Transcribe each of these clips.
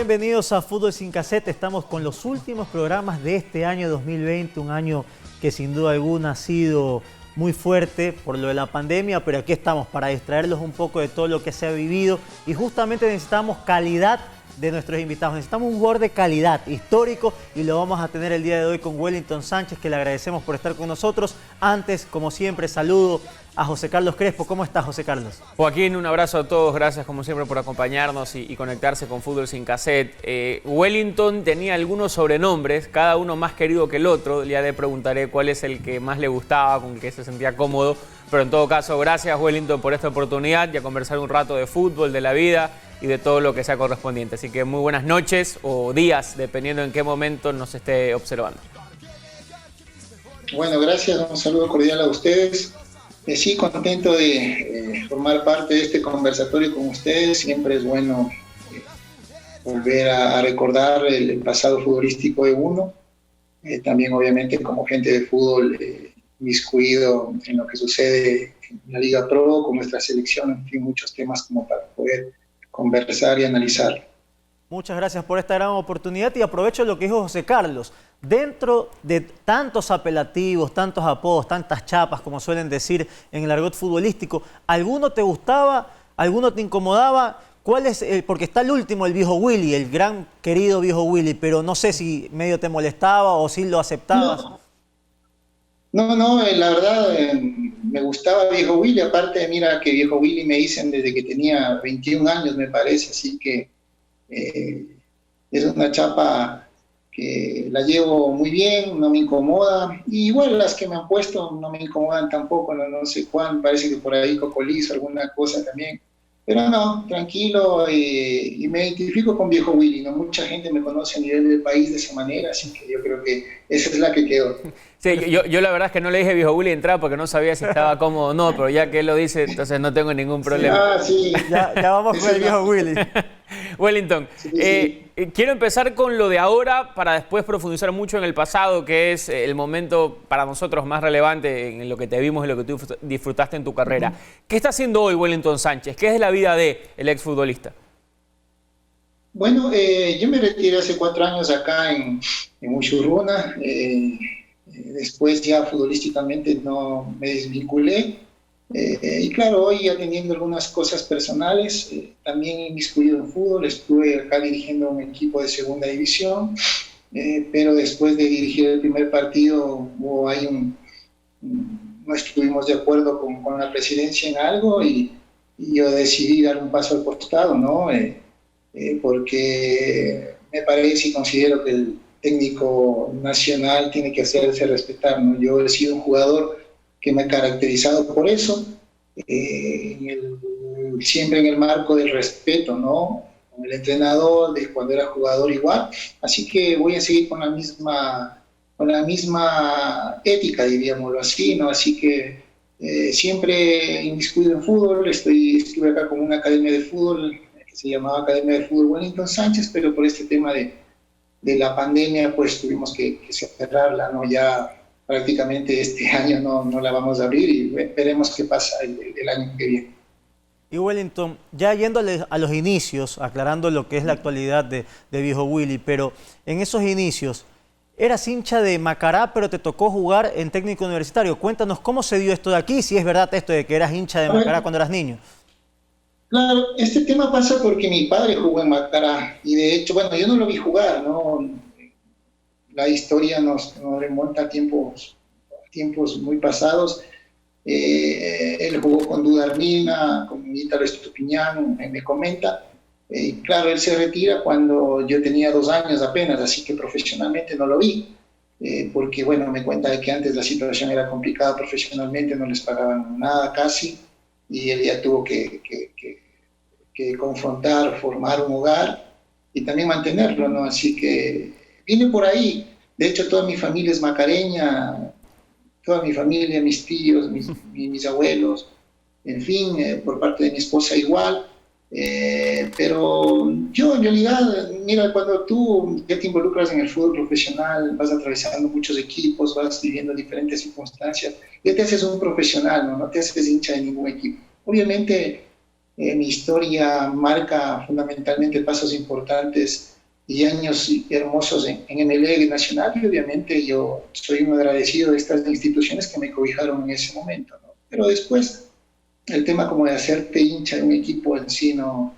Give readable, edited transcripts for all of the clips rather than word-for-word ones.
Bienvenidos a Fútbol Sin Cassette. Estamos con los últimos programas de este año 2020, un año que sin duda alguna ha sido muy fuerte por lo de la pandemia, pero aquí estamos para distraerlos un poco de todo lo que se ha vivido y justamente necesitamos calidad de nuestros invitados. Necesitamos un jugador de calidad, histórico, y lo vamos a tener el día de hoy con Wellington Sánchez, que le agradecemos por estar con nosotros. Antes, como siempre, saludo a José Carlos Crespo. ¿Cómo estás, José Carlos? Joaquín, un abrazo a todos. Gracias, como siempre, por acompañarnos y conectarse con Fútbol Sin Cassette. Wellington tenía algunos sobrenombres, cada uno más querido que el otro. Ya le preguntaré cuál es el que más le gustaba, con el que se sentía cómodo. Pero en todo caso, gracias, Wellington, por esta oportunidad y a conversar un rato de fútbol, de la vida y de todo lo que sea correspondiente. Así que muy buenas noches o días, dependiendo en qué momento nos esté observando. Bueno, gracias. Un saludo cordial a ustedes. Sí, contento de formar parte de este conversatorio con ustedes. Siempre es bueno volver a recordar el pasado futbolístico de uno. También, obviamente, como gente de fútbol, inmiscuido en lo que sucede en la Liga Pro, con nuestra selección, en fin, muchos temas como para poder conversar y analizar. Muchas gracias por esta gran oportunidad y aprovecho lo que dijo José Carlos. Dentro de tantos apelativos, tantos apodos, tantas chapas, como suelen decir en el argot futbolístico, ¿alguno te gustaba? ¿Alguno te incomodaba? ¿Cuál es? Porque está el último, el viejo Willy, el gran querido viejo Willy, pero no sé si medio te molestaba o si lo aceptabas. No, la verdad me gustaba viejo Willy. Aparte, mira que viejo Willy me dicen desde que tenía 21 años, me parece, así que es una chapa que la llevo muy bien, no me incomoda. Y igual las que me han puesto no me incomodan tampoco, no sé cuál, parece que por ahí cocolizo, alguna cosa también. Pero no, tranquilo, y me identifico con viejo Willy, ¿no? Mucha gente me conoce a nivel del país de esa manera, así que yo creo que esa es la que quedó. Sí, yo la verdad es que no le dije viejo Willy entrar porque no sabía si estaba cómodo o no, pero ya que él lo dice, entonces no tengo ningún problema. Sí. Ya vamos con el viejo Willy. Wellington, Sí. quiero empezar con lo de ahora para después profundizar mucho en el pasado, que es el momento para nosotros más relevante en lo que te vimos y lo que tú disfrutaste en tu carrera. ¿Qué está haciendo hoy Wellington Sánchez? ¿Qué es de la vida del exfutbolista? Bueno, yo me retiré hace 4 años acá en Ushuruna. Después ya futbolísticamente no me desvinculé. Y claro, hoy atendiendo algunas cosas personales, también inmiscuido en fútbol. Estuve acá dirigiendo un equipo de segunda división, pero después de dirigir el primer partido hubo ahí no estuvimos de acuerdo con la presidencia en algo y yo decidí dar un paso al costado, ¿no? Porque me parece y considero que el técnico nacional tiene que hacerse respetar, ¿no? Yo he sido un jugador que me ha caracterizado por eso, siempre en el marco del respeto, ¿no? Con el entrenador, de cuando era jugador igual, así que voy a seguir con la misma ética, diríamoslo así, ¿no? Así que siempre inmiscuido en fútbol. Estuve acá con una academia de fútbol que se llamaba Academia de Fútbol Wellington Sánchez, pero por este tema de la pandemia, pues tuvimos que cerrarla, ¿no? Ya prácticamente este año no la vamos a abrir y veremos qué pasa el año que viene. Y Wellington, ya yéndole a los inicios, aclarando lo que es la actualidad de viejo Willy, pero en esos inicios, eras hincha de Macará, pero te tocó jugar en técnico universitario. Cuéntanos cómo se dio esto de aquí, si es verdad esto de que eras hincha de Macará cuando eras niño. Claro, este tema pasa porque mi padre jugó en Macará y de hecho, bueno, yo no lo vi jugar, ¿no? La historia nos remonta a tiempos muy pasados. Él jugó con Dudarmina, con Ítalo Estupiñán, me comenta. Claro, él se retira cuando yo tenía 2 años apenas, así que profesionalmente no lo vi. Porque, bueno, me cuenta de que antes la situación era complicada profesionalmente, no les pagaban nada casi, y él ya tuvo que confrontar, formar un hogar y también mantenerlo, ¿no? Así que viene por ahí. De hecho, toda mi familia es macareña, toda mi familia, mis tíos, mis abuelos, en fin, por parte de mi esposa igual. Pero yo en realidad, mira, cuando tú ya te involucras en el fútbol profesional, vas atravesando muchos equipos, vas viviendo diferentes circunstancias, ya te haces un profesional, no te haces hincha de ningún equipo. Obviamente mi historia marca fundamentalmente pasos importantes y años hermosos en MLE Nacional, y obviamente yo soy un agradecido de estas instituciones que me cobijaron en ese momento, ¿no? Pero después, el tema como de hacerte hincha de un equipo en sí no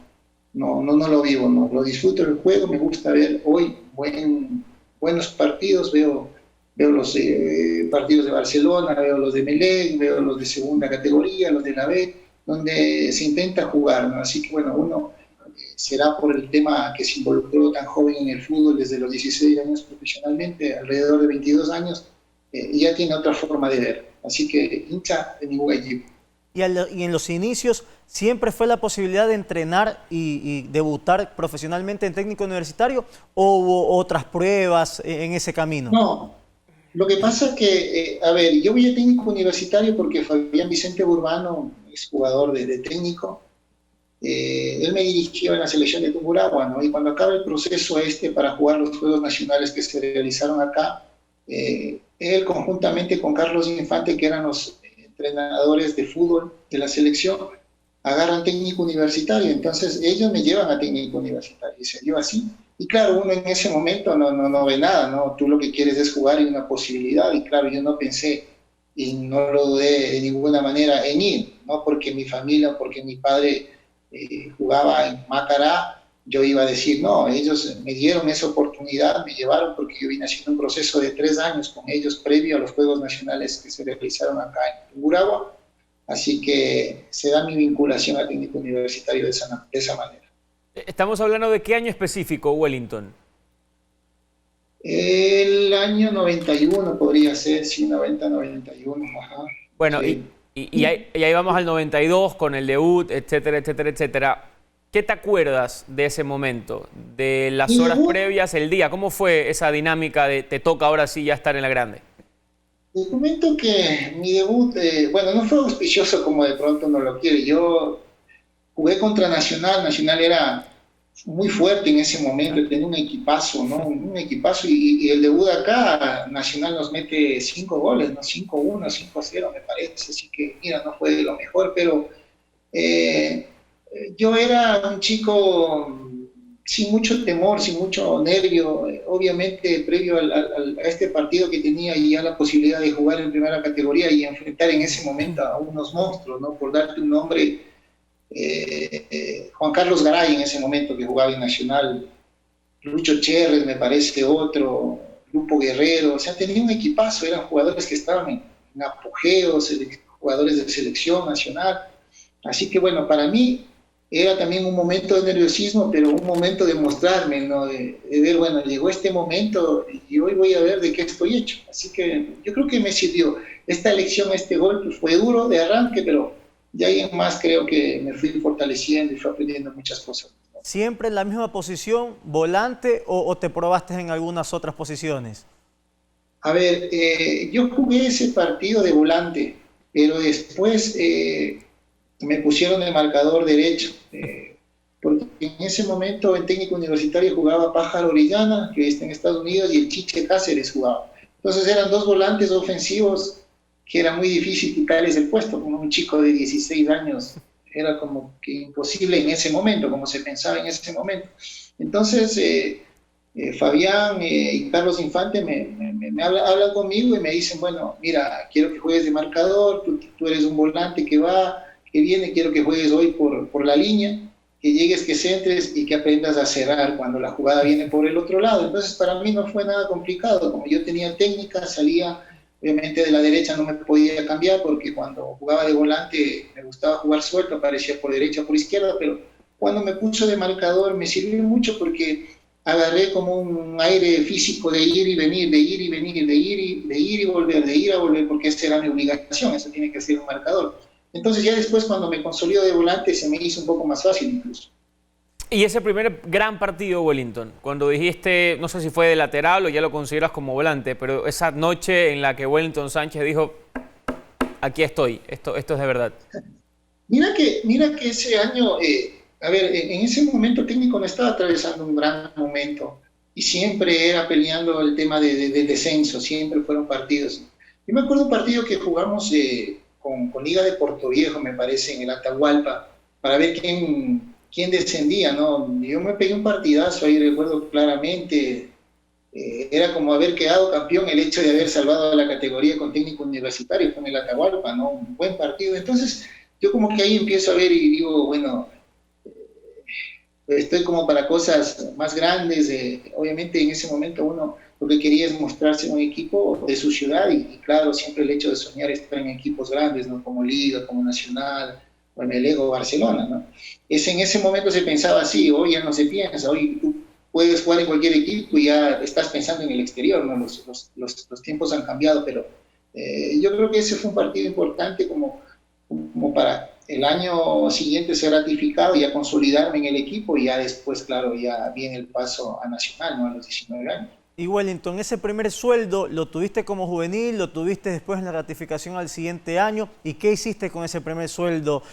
lo vivo, no lo disfruto del juego, me gusta ver hoy buenos partidos, veo los partidos de Barcelona, veo los de Melec, veo los de segunda categoría, los de la B, donde se intenta jugar, ¿no? Así que bueno, uno será por el tema que se involucró tan joven en el fútbol desde los 16 años profesionalmente, alrededor de 22 años, y ya tiene otra forma de ver. Así que hincha de ningún equipo. Y en los inicios siempre fue la posibilidad de entrenar y debutar profesionalmente en técnico universitario, ¿o hubo otras pruebas en ese camino? No, lo que pasa es que, a ver, yo voy a técnico universitario porque Fabián Vicente Burbano es jugador de técnico. Él me dirigió en la selección de Tungurahua, ¿no? Y cuando acaba el proceso para jugar los Juegos Nacionales que se realizaron acá, él conjuntamente con Carlos Infante, que eran los entrenadores de fútbol de la selección, agarran técnico universitario. Entonces ellos me llevan a técnico universitario y se dio así. Y claro, uno en ese momento no ve nada, ¿no? Tú lo que quieres es jugar y una posibilidad. Y claro, yo no pensé y no lo dudé de ninguna manera en ir, no porque mi familia, porque mi padre jugaba en Macará, yo iba a decir, no, ellos me dieron esa oportunidad, me llevaron porque yo vine haciendo un proceso de 3 años con ellos previo a los Juegos Nacionales que se realizaron acá en Tungurahua, así que se da mi vinculación al técnico universitario de esa manera. Estamos hablando de qué año específico, Wellington. El año 91 podría ser, sí, 90-91, ajá. Bueno, sí. Y ahí vamos al 92 con el debut, etcétera, etcétera, etcétera. ¿Qué te acuerdas de ese momento? De las horas previas, el día. ¿Cómo fue esa dinámica de te toca ahora sí ya estar en la grande? Te comento que mi debut, bueno, no fue auspicioso como de pronto no lo quiere. Yo jugué contra Nacional. Nacional era muy fuerte en ese momento, tenía un equipazo, ¿no? Un equipazo, y el debut acá, Nacional nos mete 5 goles, ¿no? 5-1, 5-0 me parece, así que mira, no fue lo mejor, pero yo era un chico sin mucho temor, sin mucho nervio, obviamente previo a este partido que tenía ya la posibilidad de jugar en primera categoría y enfrentar en ese momento a unos monstruos, ¿no? Por darte un nombre, Juan Carlos Garay en ese momento que jugaba en Nacional, Lucho Cherres me parece otro, Lupo Guerrero, o sea, tenía un equipazo, eran jugadores que estaban en apogeo, jugadores de selección nacional, así que bueno, para mí era también un momento de nerviosismo, pero un momento de mostrarme, ¿no? De ver, bueno, llegó este momento y hoy voy a ver de qué estoy hecho, así que yo creo que me sirvió esta elección, este gol, pues fue duro de arranque, pero de ahí en más creo que me fui fortaleciendo y fui aprendiendo muchas cosas. ¿Siempre en la misma posición, volante, o te probaste en algunas otras posiciones? A ver, yo jugué ese partido de volante, pero después me pusieron de marcador derecho, porque en ese momento en técnico universitario jugaba Pájaro Orellana, que está en Estados Unidos, y el Chiche Cáceres jugaba. Entonces eran 2 volantes ofensivos que era muy difícil quitarles el puesto, como un chico de 16 años, era como que imposible en ese momento, como se pensaba en ese momento. Entonces, Fabián y Carlos Infante me hablan conmigo y me dicen, bueno, mira, quiero que juegues de marcador, tú eres un volante que va, que viene, quiero que juegues hoy por la línea, que llegues, que centres y que aprendas a cerrar cuando la jugada viene por el otro lado. Entonces, para mí no fue nada complicado, como yo tenía técnica, salía. Obviamente de la derecha no me podía cambiar porque cuando jugaba de volante me gustaba jugar suelto, aparecía por derecha o por izquierda, pero cuando me puso de marcador me sirvió mucho porque agarré como un aire físico de ir y venir, de ir y venir, de ir y volver, de ir a volver, porque esa era mi obligación, eso tiene que ser un marcador. Entonces ya después cuando me consolido de volante se me hizo un poco más fácil incluso. Y ese primer gran partido, Wellington, cuando dijiste, no sé si fue de lateral o ya lo consideras como volante, pero esa noche en la que Wellington Sánchez dijo, aquí estoy, esto es de verdad. Mira que ese año, a ver, en ese momento el técnico no estaba atravesando un gran momento y siempre era peleando el tema de descenso, siempre fueron partidos. Yo me acuerdo un partido que jugamos con Liga de Puerto Viejo, me parece, en el Atahualpa, para ver quién quién descendía, ¿no? Yo me pegué un partidazo ahí, recuerdo claramente. Era como haber quedado campeón el hecho de haber salvado la categoría con Técnico Universitario, con el Atahualpa, ¿no? Un buen partido. Entonces, yo como que ahí empiezo a ver y digo, bueno, estoy como para cosas más grandes. Obviamente en ese momento uno lo que quería es mostrarse en un equipo de su ciudad y claro, siempre el hecho de soñar estar en equipos grandes, ¿no? Como Liga, como Nacional, o Emelec o Barcelona, ¿no? En ese momento se pensaba así, hoy ya no se piensa, hoy tú puedes jugar en cualquier equipo y ya estás pensando en el exterior, ¿no? Los tiempos han cambiado, pero yo creo que ese fue un partido importante como para el año siguiente ser ratificado y ya consolidarme en el equipo y ya después, claro, ya viene el paso a Nacional, ¿no? A los 19 años. Y Wellington, ese primer sueldo lo tuviste como juvenil, lo tuviste después en la ratificación al siguiente año. ¿Y qué hiciste con ese primer sueldo?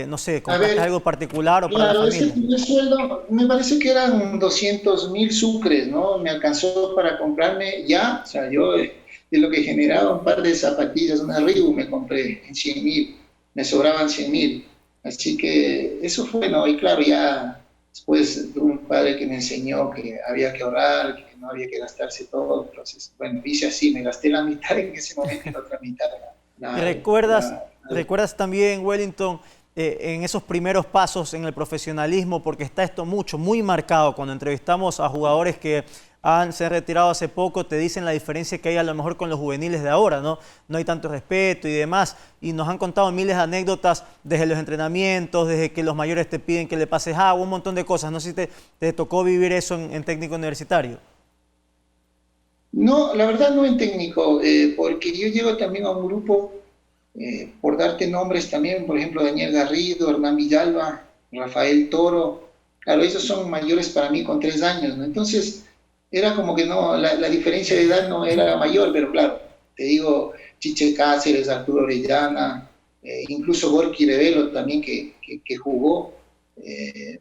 No sé, ¿compraste algo particular o claro, para la familia? Ese primer sueldo me parece que eran 200.000 sucres, ¿no? Me alcanzó para comprarme ya, o sea, yo de lo que generaba un par de zapatillas, una Reebok, me compré en 100.000, me sobraban 100.000. Así que eso fue, ¿no? Y claro, ya después tuve un padre que me enseñó que había que ahorrar, que no había que gastarse todo. Entonces, bueno, hice así, me gasté la mitad en ese momento y la otra mitad. ¿Recuerdas también, Wellington, en esos primeros pasos en el profesionalismo? Porque está esto muy marcado. Cuando entrevistamos a jugadores que se han retirado hace poco, te dicen la diferencia que hay a lo mejor con los juveniles de ahora, ¿no? No hay tanto respeto y demás. Y nos han contado miles de anécdotas desde los entrenamientos, desde que los mayores te piden que le pases agua, un montón de cosas. No sé si te tocó vivir eso en técnico universitario. No, la verdad no en técnico, porque yo llego también a un grupo, por darte nombres también, por ejemplo, Daniel Garrido, Hernán Villalba, Rafael Toro. Claro, esos son mayores para mí con 3 años, ¿no? Entonces, era como que no, la diferencia de edad no era mayor, pero claro, te digo, Chiche Cáceres, Arturo Orellana, incluso Gorky Revelo también que jugó.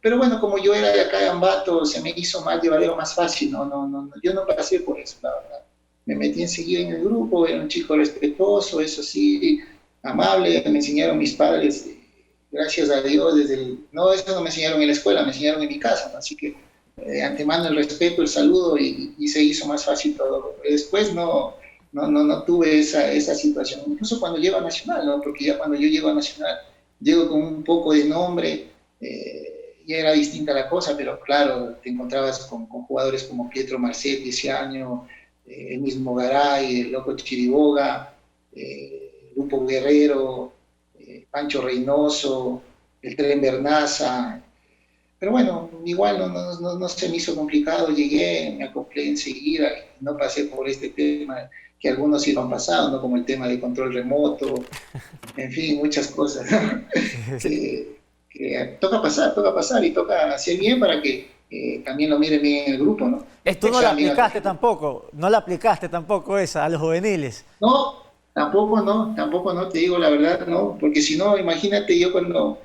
Pero bueno, como yo era de acá de Ambato, se me hizo más llevadero, más fácil, yo no pasé por eso, la verdad. Me metí enseguida en el grupo, era un chico respetuoso, eso sí, amable, me enseñaron mis padres, gracias a Dios, no, eso no me enseñaron en la escuela, me enseñaron en mi casa, ¿no? Así que de antemano el respeto, el saludo y se hizo más fácil todo. Después no tuve esa situación, incluso cuando llego a Nacional, ¿no? Porque ya cuando yo llego a Nacional, llego con un poco de nombre, ya era distinta la cosa, pero claro, te encontrabas con jugadores como Pietro Marcetti ese año, el mismo Garay, el Loco Chiriboga, Lupo Guerrero, Pancho Reynoso, el Tren Bernaza. Pero bueno, igual no se me hizo complicado, llegué, me acoplé enseguida, no pasé por este tema que algunos sí lo han pasado, ¿no? Como el tema de control remoto, en fin, muchas cosas, ¿no? que toca pasar y toca hacer bien para que también lo miren bien en el grupo, ¿no? Tú no la aplicaste tampoco esa a los juveniles. No, tampoco no, te digo la verdad, no, porque si no, imagínate yo cuando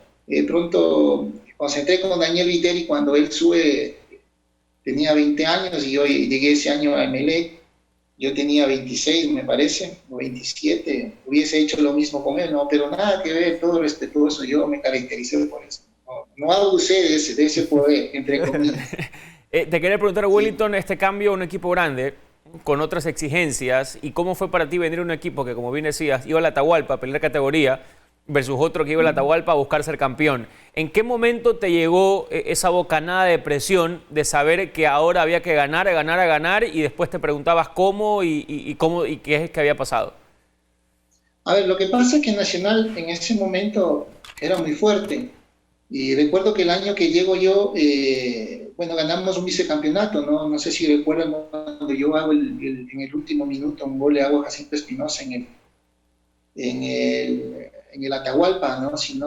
pronto concentré con Daniel Viteri cuando él tenía 20 años y yo llegué ese año a Emelec, yo tenía 26 me parece, o 27, hubiese hecho lo mismo con él, no, pero nada que ver, todo respetuoso, yo me caractericé por eso, no abusé de ese poder, entre comillas. Te quería preguntar, Wellington, este cambio a un equipo grande, con otras exigencias, ¿y cómo fue para ti venir a un equipo que, como bien decías, iba a la Atahualpa a pelear categoría, versus otro que iba a la Atahualpa a buscar ser campeón? ¿En qué momento te llegó esa bocanada de presión de saber que ahora había que ganar y después te preguntabas cómo y qué es que había pasado? A ver, lo que pasa es que Nacional en ese momento era muy fuerte y recuerdo que el año que llego yo, bueno, ganamos un vicecampeonato, no sé si recuerdan cuando yo hago en el último minuto un gol, le hago a Jacinto Espinosa en el Atahualpa, ¿no? Si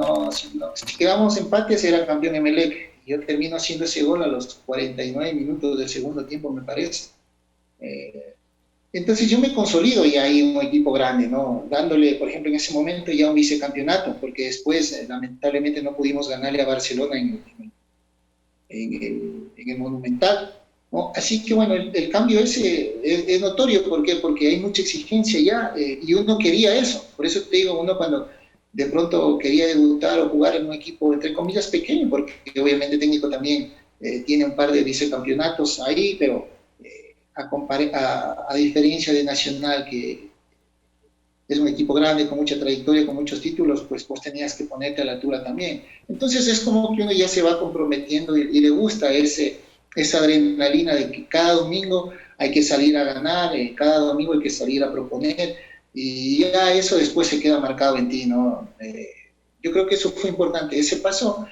quedamos empates era campeón Emelec. Yo termino haciendo ese gol a los 49 minutos del segundo tiempo, me parece. Entonces yo me consolido ya ahí en un equipo grande, ¿no? Dándole, por ejemplo, en ese momento ya un vicecampeonato, porque después lamentablemente no pudimos ganarle a Barcelona en el Monumental, ¿no? Así que bueno, el cambio ese es notorio, ¿por qué? Porque hay mucha exigencia ya y uno quería eso. Por eso te digo, uno cuando de pronto quería debutar o jugar en un equipo, entre comillas, pequeño, porque obviamente técnico también tiene un par de vicecampeonatos ahí, pero a diferencia de Nacional, que es un equipo grande, con mucha trayectoria, con muchos títulos, pues vos tenías que ponerte a la altura también. Entonces es como que uno ya se va comprometiendo y le gusta esa adrenalina de que cada domingo hay que salir a ganar, cada domingo hay que salir a proponer, y ya eso después se queda marcado en ti, ¿no? Yo creo que eso fue importante, ese paso,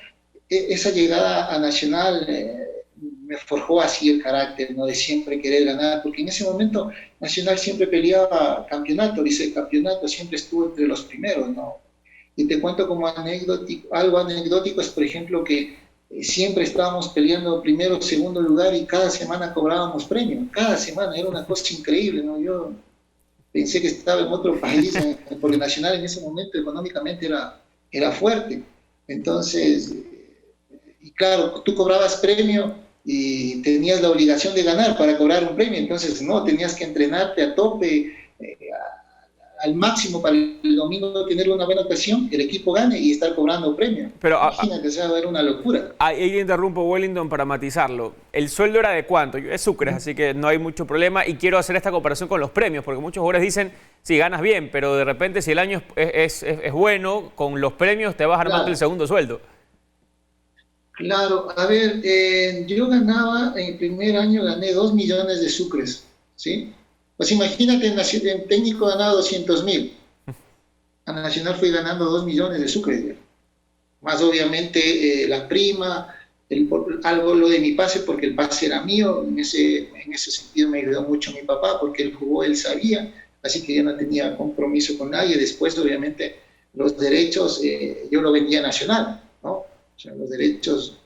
esa llegada a Nacional me forjó así el carácter, ¿no? De siempre querer ganar, porque en ese momento Nacional siempre peleaba campeonato, vicecampeonato, siempre estuvo entre los primeros, ¿no? Y te cuento como anecdótico, algo anecdótico es, por ejemplo, que siempre estábamos peleando primero, segundo lugar y cada semana cobrábamos premio, cada semana, era una cosa increíble, ¿no? Yo pensé que estaba en otro país, porque Nacional en ese momento económicamente era fuerte. Entonces, y claro, tú cobrabas premio y tenías la obligación de ganar para cobrar un premio, entonces no, tenías que entrenarte a tope, al máximo para el domingo tener una buena ocasión, el equipo gane y estar cobrando premio. Pero imagínate, o sea, era una locura. Ahí interrumpo, Wellington, para matizarlo. ¿El sueldo era de cuánto? Es Sucres, así que no hay mucho problema, y quiero hacer esta comparación con los premios, porque muchos jugadores dicen, sí, ganas bien, pero de repente si el año es bueno, con los premios te vas armando el segundo sueldo. Claro, a ver, yo ganaba, en el primer año gané 2 millones de sucres, ¿sí? Pues imagínate, en técnico ganaba 200.000, a Nacional fui ganando 2 millones de sucres, más obviamente la prima, algo lo de mi pase, porque el pase era mío, en ese sentido me ayudó mucho mi papá, porque él jugó, él sabía, así que yo no tenía compromiso con nadie. Después, obviamente, los derechos, yo lo vendía a Nacional, ¿no? O sea, los derechos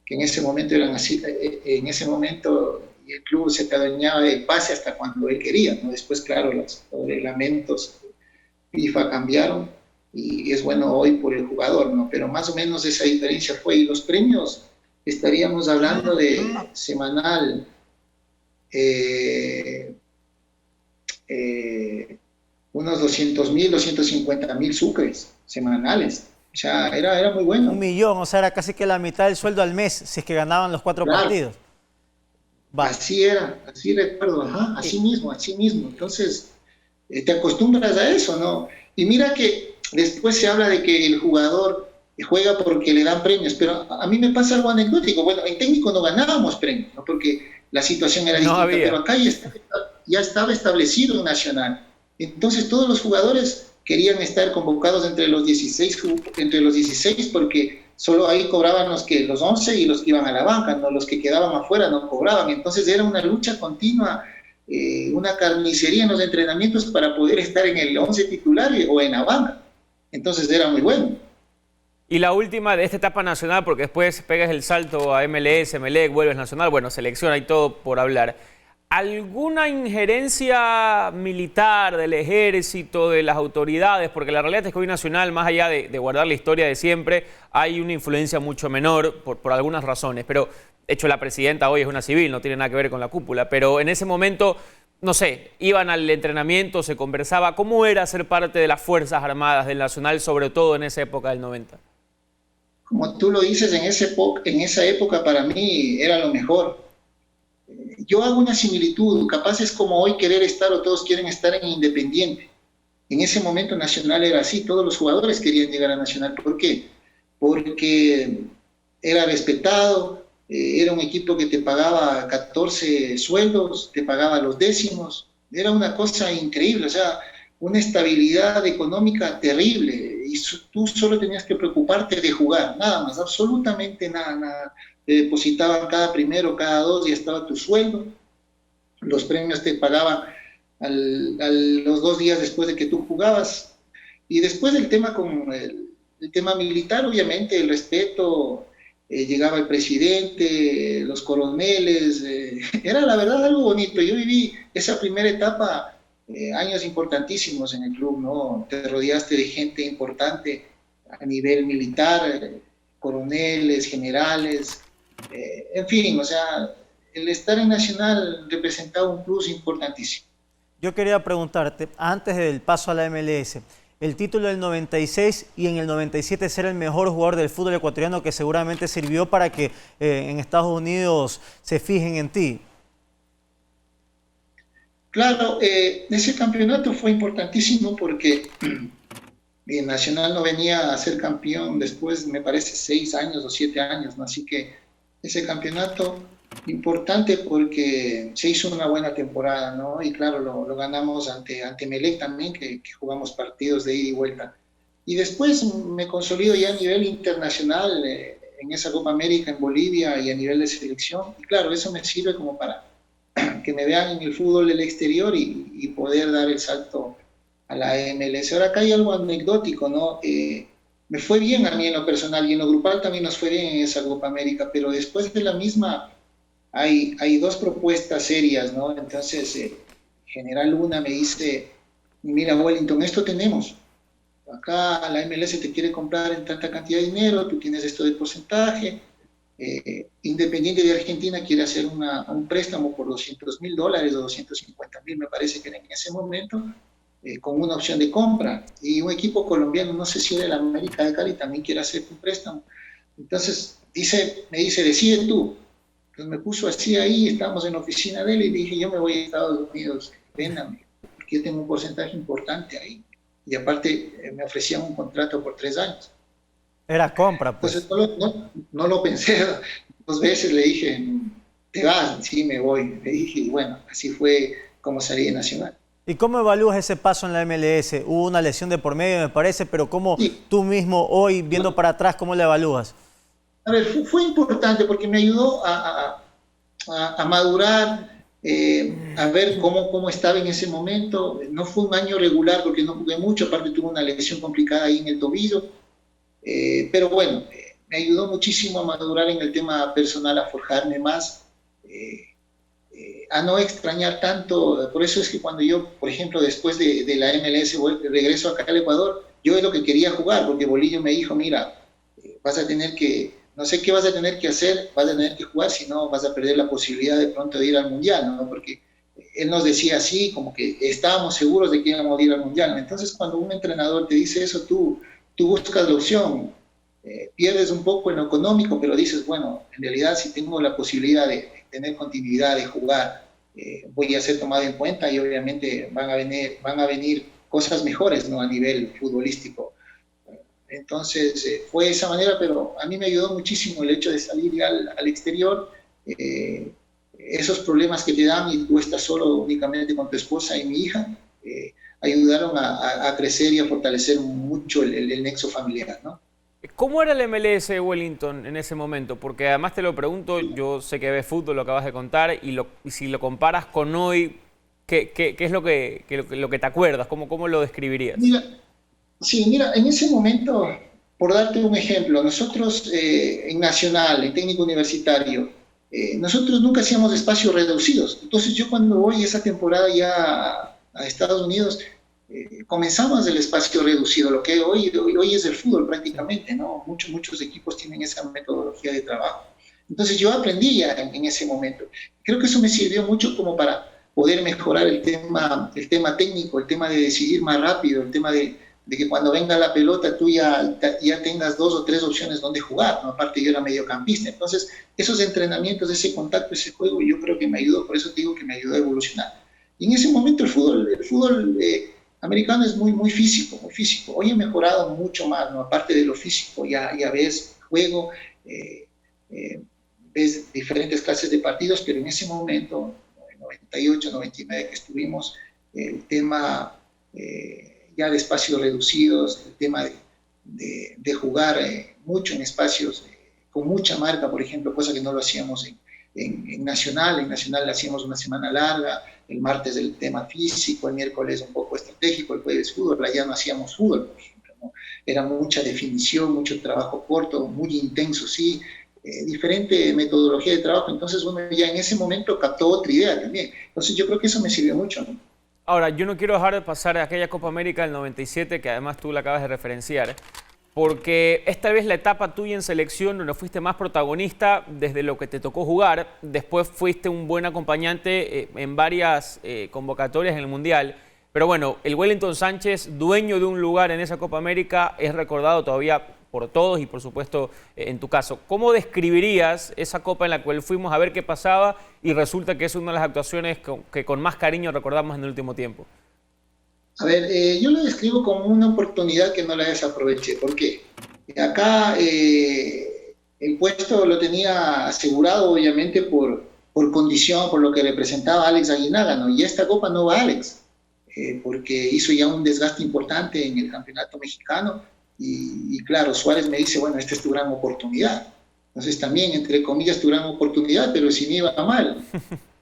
que en ese momento eran así, en ese momento el club se adueñaba del pase hasta cuando él quería, ¿no? Después, claro, los reglamentos FIFA cambiaron y es bueno hoy por el jugador, ¿no? Pero más o menos esa diferencia fue. Y los premios, estaríamos hablando de semanal, unos 200.000, 250.000 sucres semanales. O sea, era muy bueno. 1 millón, o sea, era casi que la mitad del sueldo al mes, si es que ganaban los 4 partidos. Va. Así era, así recuerdo, ajá, así mismo, así mismo. Entonces, te acostumbras a eso, ¿no? Y mira que después se habla de que el jugador juega porque le dan premios, pero a mí me pasa algo anecdótico. Bueno, en técnico no ganábamos premios, ¿no? Porque la situación era distinta, pero acá ya estaba establecido en Nacional. Entonces todos los jugadores querían estar convocados entre los 16 porque solo ahí cobraban los 11 y los que iban a la banca, ¿no? Los que quedaban afuera no cobraban. Entonces era una lucha continua, una carnicería en los entrenamientos para poder estar en el 11 titular o en la banca. Entonces era muy bueno. Y la última de esta etapa nacional, porque después pegas el salto a MLS, Emelec, vuelves nacional, bueno, selección y todo por hablar. ¿Alguna injerencia militar del ejército, de las autoridades? Porque la realidad es que hoy Nacional, más allá de guardar la historia de siempre, hay una influencia mucho menor por algunas razones. Pero, de hecho, la presidenta hoy es una civil, no tiene nada que ver con la cúpula. Pero en ese momento, no sé, iban al entrenamiento, se conversaba. ¿Cómo era ser parte de las Fuerzas Armadas del Nacional, sobre todo en esa época del 90? Como tú lo dices, en esa época para mí era lo mejor. Yo hago una similitud, capaz es como hoy querer estar o todos quieren estar en Independiente. En ese momento Nacional era así, todos los jugadores querían llegar a Nacional. ¿Por qué? Porque era respetado, era un equipo que te pagaba 14 sueldos, te pagaba los décimos, era una cosa increíble, o sea, una estabilidad económica terrible, y tú solo tenías que preocuparte de jugar, nada más, absolutamente nada. Te depositaban cada primero, cada 2, y estaba tu sueldo, los premios te pagaban los 2 días después de que tú jugabas. Y después del tema con el tema militar, obviamente el respeto, llegaba el presidente, los coroneles, era la verdad algo bonito. Yo viví esa primera etapa, años importantísimos en el club, ¿no? Te rodeaste de gente importante a nivel militar, coroneles, generales, en fin, o sea, el estar en Nacional representaba un plus importantísimo. Yo quería preguntarte, antes del paso a la MLS, el título del 96 y en el 97 ser el mejor jugador del fútbol ecuatoriano, que seguramente sirvió para que en Estados Unidos se fijen en ti. Claro, ese campeonato fue importantísimo porque Nacional no venía a ser campeón después, me parece, 6 años o 7 años, ¿no? Así que ese campeonato importante porque se hizo una buena temporada, ¿no? Y claro, lo ganamos ante Melec también, que jugamos partidos de ida y vuelta. Y después me consolido ya a nivel internacional en esa Copa América en Bolivia y a nivel de selección. Y claro, eso me sirve como para que me vean en el fútbol del exterior y poder dar el salto a la MLS. Ahora acá hay algo anecdótico, ¿no? Me fue bien a mí en lo personal y en lo grupal también nos fue bien en esa Copa América, pero después de la misma hay dos propuestas serias, ¿no? Entonces, General Luna me dice, mira Wellington, esto tenemos. Acá la MLS te quiere comprar en tanta cantidad de dinero, tú tienes esto de porcentaje. Independiente de Argentina quiere hacer un préstamo por $200.000 o 250.000, me parece que era en ese momento, con una opción de compra. Y un equipo colombiano, no sé si era el América de Cali, también quiere hacer un préstamo. Entonces me dice, decide tú. Entonces me puso así ahí, estábamos en la oficina de él y dije, yo me voy a Estados Unidos, véndame, porque yo tengo un porcentaje importante ahí. Y aparte me ofrecían un contrato por 3 años. Era compra, pues. Entonces no lo pensé 2 veces, le dije, te vas, sí, me voy. Le dije, y bueno, así fue como salí de Nacional. ¿Y cómo evalúas ese paso en la MLS? Hubo una lesión de por medio, me parece, pero ¿cómo Sí. tú mismo hoy, viendo para atrás, cómo la evalúas? A ver, fue importante porque me ayudó a madurar, a ver cómo estaba en ese momento. No fue un año regular porque no jugué mucho, aparte tuve una lesión complicada ahí en el tobillo. Pero bueno, me ayudó muchísimo a madurar en el tema personal, a forjarme más, a no extrañar tanto. Por eso es que cuando yo, por ejemplo, después de la MLS regreso acá al Ecuador, yo es lo que quería jugar, porque Bolillo me dijo, mira, vas a tener que, no sé qué vas a tener que hacer, vas a tener que jugar, si no vas a perder la posibilidad de pronto de ir al Mundial, ¿no? Porque él nos decía así, como que estábamos seguros de que íbamos a ir al Mundial. Entonces, cuando un entrenador te dice eso, tú buscas la opción, pierdes un poco en lo económico, pero dices, bueno, en realidad si tengo la posibilidad de tener continuidad, de jugar, voy a ser tomado en cuenta y obviamente van a venir cosas mejores, ¿no? A nivel futbolístico. Entonces, fue de esa manera, pero a mí me ayudó muchísimo el hecho de salir ya al exterior, esos problemas que te dan y tú estás solo únicamente con tu esposa y mi hija, ayudaron a crecer y a fortalecer mucho el nexo familiar, ¿no? ¿Cómo era el MLS de Wellington en ese momento? Porque además te lo pregunto, yo sé que ves fútbol, lo acabas de contar, y si lo comparas con hoy, ¿qué es lo que te acuerdas? ¿Cómo lo describirías? Mira, en ese momento, por darte un ejemplo, nosotros en Nacional, en técnico universitario, nosotros nunca hacíamos espacios reducidos. Entonces yo cuando voy esa temporada ya a Estados Unidos, comenzamos el espacio reducido, lo que hoy es el fútbol prácticamente, ¿no? Muchos equipos tienen esa metodología de trabajo. Entonces yo aprendí ya en ese momento. Creo que eso me sirvió mucho como para poder mejorar el tema técnico, el tema de decidir más rápido, el tema de que cuando venga la pelota tú ya tengas 2 o 3 opciones donde jugar, ¿no? Aparte yo era mediocampista. Entonces esos entrenamientos, ese contacto, ese juego, yo creo que me ayudó, por eso te digo que me ayudó a evolucionar. Y en ese momento el fútbol americano es muy físico, muy físico. Hoy he mejorado mucho más, ¿no? Aparte de lo físico, ya ves juego, ves diferentes clases de partidos, pero en ese momento, en 98, 99 que estuvimos, el tema ya de espacios reducidos, el tema de jugar mucho en espacios con mucha marca, por ejemplo, cosa que no lo hacíamos en Nacional. En Nacional le hacíamos una semana larga, el martes el tema físico, el miércoles un poco estratégico, el jueves fútbol. Allá no hacíamos fútbol, por ejemplo, ¿no? Era mucha definición, mucho trabajo corto, muy intenso, sí, diferente metodología de trabajo. Entonces uno ya en ese momento captó otra idea también. Entonces yo creo que eso me sirvió mucho, ¿no? Ahora, yo no quiero dejar de pasar a aquella Copa América del 97, que además tú la acabas de referenciar, porque esta vez la etapa tuya en selección, donde fuiste más protagonista desde lo que te tocó jugar, después fuiste un buen acompañante en varias convocatorias en el Mundial, Pero bueno, el Wellington Sánchez, dueño de un lugar en esa Copa América, es recordado todavía por todos y por supuesto en tu caso. ¿Cómo describirías esa Copa en la cual fuimos a ver qué pasaba y resulta que es una de las actuaciones que con más cariño recordamos en el último tiempo? A ver, yo lo describo como una oportunidad que no la desaproveché. ¿Por qué? Acá el puesto lo tenía asegurado, obviamente, por condición, por lo que representaba Alex Aguinaga, ¿no? Y esta Copa no va Alex, porque hizo ya un desgaste importante en el campeonato mexicano. Y claro, Suárez me dice, bueno, esta es tu gran oportunidad. Entonces también, entre comillas, tu gran oportunidad, pero si me iba mal,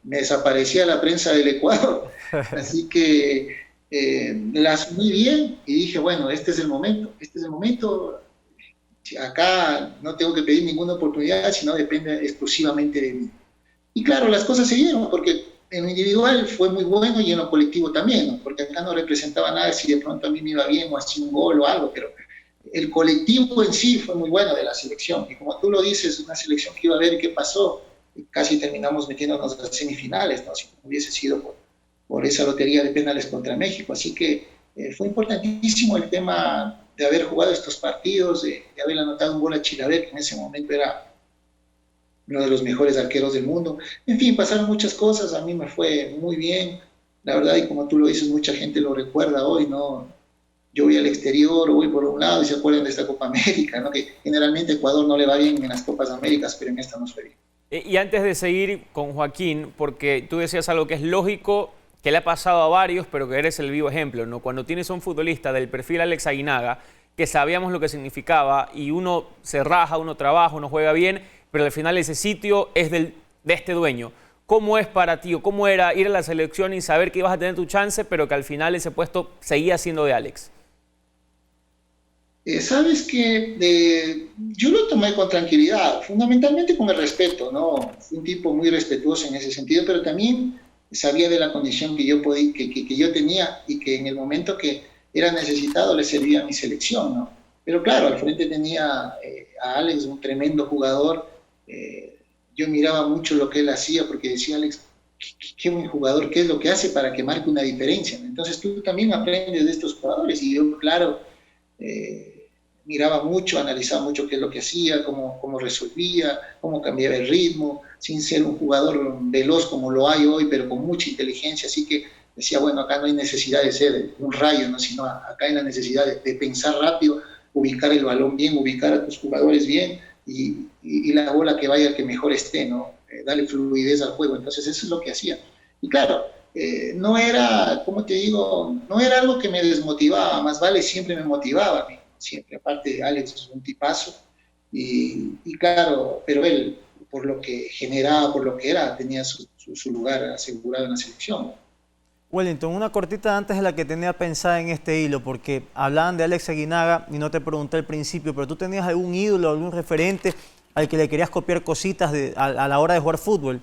me desaparecía la prensa del Ecuador. Así que la asumí bien y dije, bueno, este es el momento, acá no tengo que pedir ninguna oportunidad, sino depende exclusivamente de mí. Y claro, las cosas se dieron, porque en lo individual fue muy bueno y en lo colectivo también, ¿no? Porque acá no representaba nada si de pronto a mí me iba bien o hacía un gol o algo, pero el colectivo en sí fue muy bueno de la selección. Y como tú lo dices, una selección que iba a ver qué pasó, y casi terminamos metiéndonos a las semifinales, ¿no? Si no hubiese sido por esa lotería de penales contra México. Así que fue importantísimo el tema de haber jugado estos partidos, de haber anotado un gol a Chilaver, que en ese momento era uno de los mejores arqueros del mundo. En fin, pasaron muchas cosas, a mí me fue muy bien, la verdad, y como tú lo dices, mucha gente lo recuerda hoy, ¿no? Yo voy al exterior o voy por un lado y se acuerdan de esta Copa América, ¿no? Que generalmente a Ecuador no le va bien en las Copas Américas, pero en esta nos fue bien. Y antes de seguir con Joaquín, porque tú decías algo que es lógico, que le ha pasado a varios, pero que eres el vivo ejemplo, ¿no? Cuando tienes a un futbolista del perfil Alex Aguinaga, que sabíamos lo que significaba, y uno se raja, uno trabaja, uno juega bien, pero al final ese sitio es de este dueño. ¿Cómo es para ti o cómo era ir a la selección y saber que ibas a tener tu chance, pero que al final ese puesto seguía siendo de Alex? Sabes que yo lo tomé con tranquilidad, fundamentalmente con el respeto, ¿no? Fui un tipo muy respetuoso en ese sentido, pero también sabía de la condición que yo, que yo tenía y que en el momento que era necesitado le servía a mi selección, ¿no? Pero claro, al frente tenía a Alex, un tremendo jugador. Yo miraba mucho lo que él hacía porque decía, Alex, qué buen jugador, qué es lo que hace para que marque una diferencia, ¿no? Entonces tú también aprendes de estos jugadores y yo, claro, miraba mucho, analizaba mucho qué es lo que hacía, cómo resolvía, cómo cambiaba el ritmo, sin ser un jugador veloz como lo hay hoy, pero con mucha inteligencia. Así que decía, bueno, acá no hay necesidad de ser un rayo, ¿no? Sino acá hay la necesidad de pensar rápido, ubicar el balón bien, ubicar a tus jugadores bien y la bola que vaya al que mejor esté, ¿no? Darle fluidez al juego. Entonces eso es lo que hacía. Y claro, no era, como te digo, no era algo que me desmotivaba, más vale siempre me motivaba a mí. Siempre, aparte Alex es un tipazo y claro, pero él por lo que generaba, por lo que era, tenía su lugar asegurado en la selección. Wellington, una cortita antes de la que tenía pensada en este hilo, porque hablaban de Alex Aguinaga y no te pregunté al principio, pero tú tenías algún ídolo, algún referente al que le querías copiar cositas a la hora de jugar fútbol.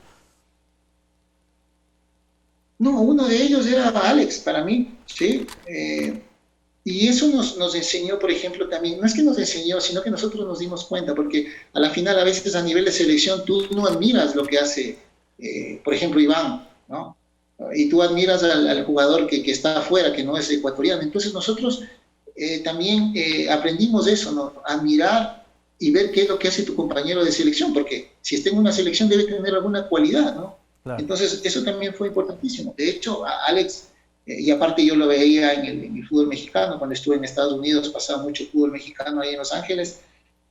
No, uno de ellos era Alex para mí, ¿sí? Y eso nos enseñó, por ejemplo, también, no es que nos enseñó, sino que nosotros nos dimos cuenta, porque a la final a veces a nivel de selección tú no admiras lo que hace, por ejemplo, Iván, ¿no? Y tú admiras al jugador que está afuera, que no es ecuatoriano. Entonces nosotros también aprendimos eso, ¿no? Admirar y ver qué es lo que hace tu compañero de selección, porque si está en una selección debe tener alguna cualidad, ¿no? Claro. Entonces eso también fue importantísimo. De hecho, a Alex... y aparte yo lo veía en el fútbol mexicano, cuando estuve en Estados Unidos pasaba mucho fútbol mexicano ahí en Los Ángeles,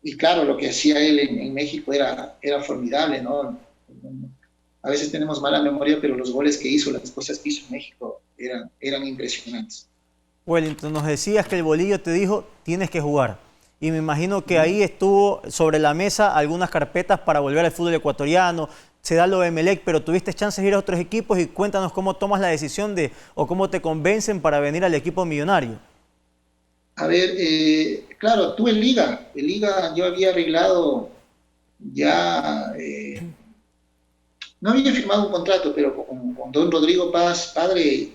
y claro, lo que hacía él en México era formidable, ¿no? A veces tenemos mala memoria, pero los goles que hizo, las cosas que hizo en México eran impresionantes. Wellington, nos decías que el bolillo te dijo, tienes que jugar. Y me imagino que ahí estuvo sobre la mesa algunas carpetas para volver al fútbol ecuatoriano. Se da lo de Emelec, pero tuviste chances de ir a otros equipos y cuéntanos cómo tomas la decisión o cómo te convencen para venir al equipo millonario. A ver, claro, tú en Liga yo había arreglado ya, no había firmado un contrato, pero con don Rodrigo Paz, padre,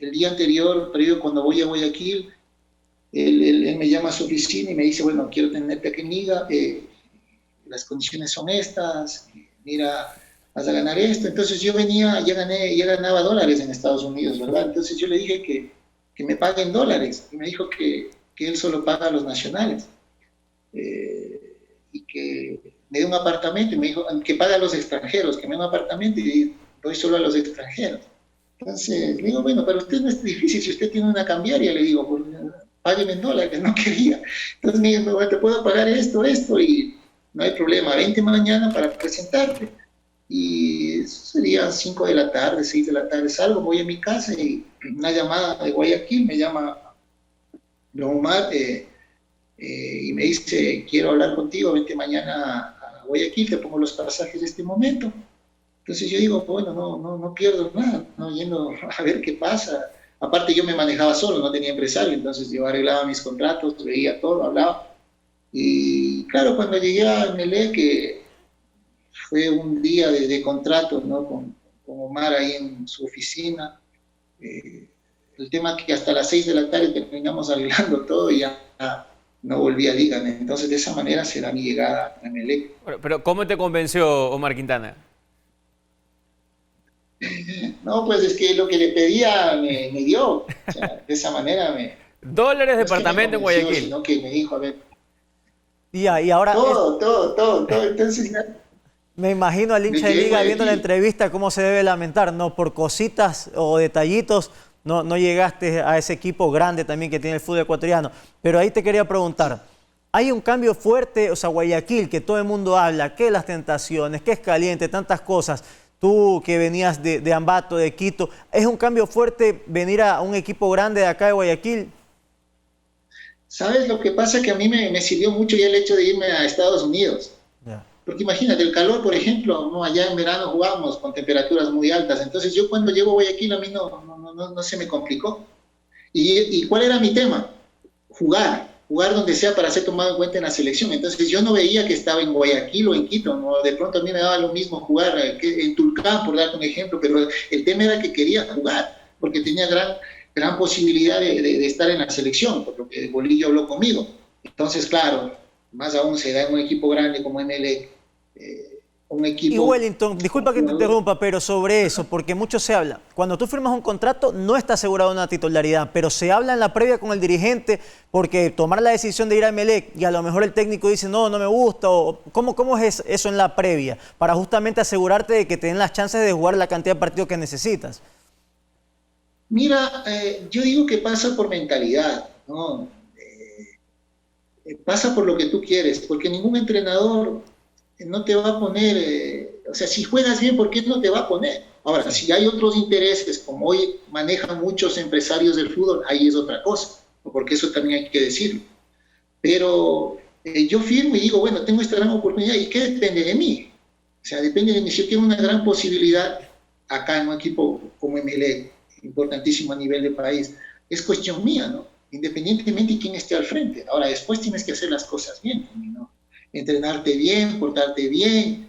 el día anterior, previo cuando voy a Guayaquil, él me llama a su oficina y me dice, bueno, quiero tenerte aquí en Liga, las condiciones son estas, mira, vas a ganar esto. Entonces yo venía, ya ganaba dólares en Estados Unidos, ¿verdad? Entonces yo le dije que me paguen dólares. Y me dijo que él solo paga a los nacionales. Y que me dé un apartamento. Y me dijo que paga a los extranjeros, que me dé un apartamento y doy solo a los extranjeros. Entonces le digo, bueno, para usted no es difícil, si usted tiene una cambiaria, le digo, pues, págueme en dólares, no quería. Entonces me dijo, te puedo pagar esto, y no hay problema, vente mañana para presentarte. Y eso sería 5 de la tarde, 6 de la tarde, salgo, voy a mi casa y una llamada de Guayaquil, me llama Don Omar y me dice, quiero hablar contigo, vente mañana a Guayaquil, te pongo los pasajes de este momento. Entonces yo digo, bueno, no pierdo nada, no yendo a ver qué pasa. Aparte yo me manejaba solo, no tenía empresario, entonces yo arreglaba mis contratos, veía todo, hablaba. Y claro, cuando llegué a Melec, que fue un día de contrato, ¿no? Con Omar ahí en su oficina, el tema que hasta las 6 de la tarde terminamos arreglando todo y ya no volví a Liga. Entonces de esa manera será mi llegada a Melec. Pero ¿cómo te convenció Omar Quintana? No, pues es que lo que le pedía me dio. O sea, de esa manera me... Dólares, no departamento en Guayaquil. Sino que me dijo, a ver... Y ahora... Todo. Entonces... Me imagino al hincha de Liga viendo la entrevista cómo se debe lamentar, ¿no? Por cositas o detallitos no llegaste a ese equipo grande también que tiene el fútbol ecuatoriano. Pero ahí te quería preguntar, hay un cambio fuerte, o sea, Guayaquil, que todo el mundo habla, que las tentaciones, que es caliente, tantas cosas. Tú que venías de Ambato, de Quito, ¿es un cambio fuerte venir a un equipo grande de acá de Guayaquil? ¿Sabes lo que pasa? Que a mí me sirvió mucho ya el hecho de irme a Estados Unidos. Yeah. Porque imagínate, el calor, por ejemplo, ¿no? Allá en verano jugábamos con temperaturas muy altas. Entonces yo cuando llego a Guayaquil a mí no se me complicó. ¿Y cuál era mi tema? Jugar donde sea para ser tomado en cuenta en la selección. Entonces yo no veía que estaba en Guayaquil o en Quito, ¿no? De pronto a mí me daba lo mismo jugar que en Tulcán, por darte un ejemplo, pero el tema era que quería jugar, porque tenía gran posibilidad de estar en la selección, por lo que Bolillo habló conmigo. Entonces, claro, más aún se da en un equipo grande como ML, un equipo... Y Wellington, disculpa que te interrumpa, pero sobre eso, porque mucho se habla. Cuando tú firmas un contrato, no está asegurada una titularidad, pero se habla en la previa con el dirigente, porque tomar la decisión de ir a Emelec y a lo mejor el técnico dice, no me gusta, o ¿cómo es eso en la previa? Para justamente asegurarte de que te den las chances de jugar la cantidad de partidos que necesitas. Mira, yo digo que pasa por mentalidad, ¿no? Pasa por lo que tú quieres, porque ningún entrenador no te va a poner, o sea, si juegas bien, ¿por qué no te va a poner? Ahora, si hay otros intereses, como hoy manejan muchos empresarios del fútbol, ahí es otra cosa, porque eso también hay que decirlo. Pero yo firmo y digo, bueno, tengo esta gran oportunidad, ¿y qué depende de mí? O sea, depende de mí. Si yo tengo una gran posibilidad acá en un equipo como Emelec, importantísimo a nivel de país, es cuestión mía, ¿no? Independientemente de quién esté al frente. Ahora, después tienes que hacer las cosas bien, ¿no? Entrenarte bien, portarte bien,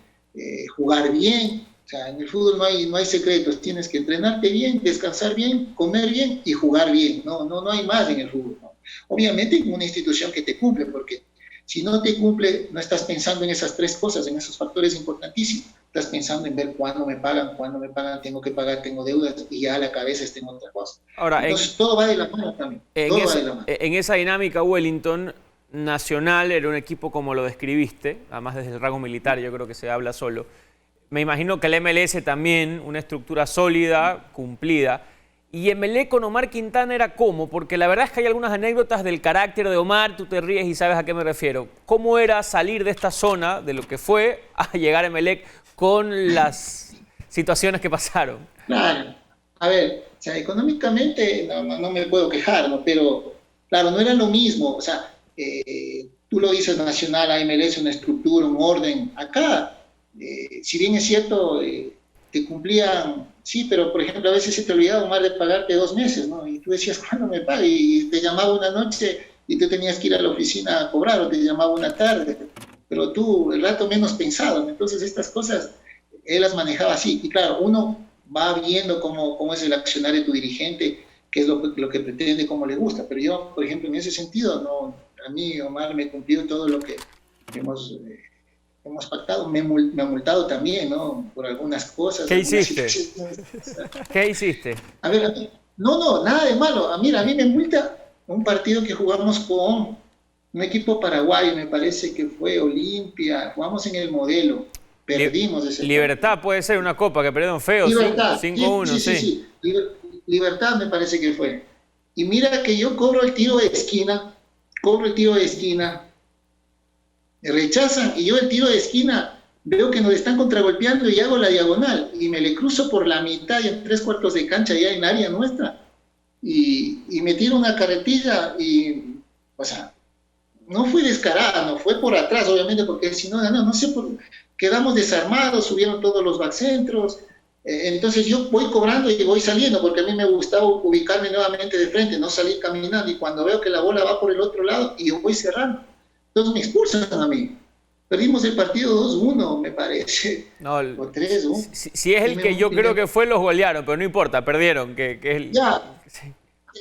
jugar bien. O sea, en el fútbol no hay secretos. Tienes que entrenarte bien, descansar bien, comer bien y jugar bien. No hay más en el fútbol, ¿no? Obviamente en una institución que te cumple, porque si no te cumple, no estás pensando en esas tres cosas, en esos factores importantísimos. Estás pensando en ver cuándo me pagan, tengo que pagar, tengo deudas, y ya a la cabeza está en otra cosa. Ahora, entonces todo va de la mano también. En esa dinámica, Wellington, Nacional era un equipo como lo describiste, además desde el rango militar yo creo que se habla solo. Me imagino que el MLS también, una estructura sólida, cumplida. Y Emelec con Omar Quintana era ¿cómo? Porque la verdad es que hay algunas anécdotas del carácter de Omar, tú te ríes y sabes a qué me refiero. ¿Cómo era salir de esta zona, de lo que fue, a llegar a Emelec con las situaciones que pasaron? Claro, a ver, o sea, económicamente no me puedo quejar, ¿no? Pero claro, no era lo mismo, o sea, tú lo dices Nacional, a MLS, una estructura, un orden. Acá, si bien es cierto, te cumplían, sí, pero por ejemplo a veces se te olvidaba Omar de pagarte 2 meses, ¿no? Y tú decías, ¿cuándo me pague? Y te llamaba una noche y tú tenías que ir a la oficina a cobrar, o te llamaba una tarde, pero tú el rato menos pensado, ¿no? Entonces estas cosas él las manejaba así, y claro, uno va viendo cómo es el accionar de tu dirigente, qué es lo que pretende, cómo le gusta, pero yo, por ejemplo, en ese sentido, a mí Omar me cumplió todo lo que hemos hemos pactado, me ha multado también, ¿no? Por algunas cosas. ¿Qué algunas hiciste? situaciones. ¿Qué hiciste? A mí, no, nada de malo. Mira, a mí me multa un partido que jugamos con un equipo paraguayo, me parece que fue Olimpia, jugamos en el Modelo, perdimos ese Libertad partido. puede ser una copa que perdieron feo, Libertad, 5-1, sí. Libertad me parece que fue. Y mira que yo cobro el tiro de esquina, me rechazan y yo el tiro de esquina veo que nos están contragolpeando y hago la diagonal y me le cruzo por la mitad y en 3/4 de cancha ya en área nuestra y me tiro una carretilla y, o sea, no fui descarada, no fue por atrás, obviamente, porque si no, no sé, quedamos desarmados, subieron todos los backcentros, entonces yo voy cobrando y voy saliendo, porque a mí me gustaba ubicarme nuevamente de frente, no salir caminando, y cuando veo que la bola va por el otro lado, y yo voy cerrando, entonces me expulsan a mí. Perdimos el partido 2-1, me parece, no, o 3-1. Si es el que yo creo que fue, los golearon, pero no importa, perdieron. Que es el... Ya, sí.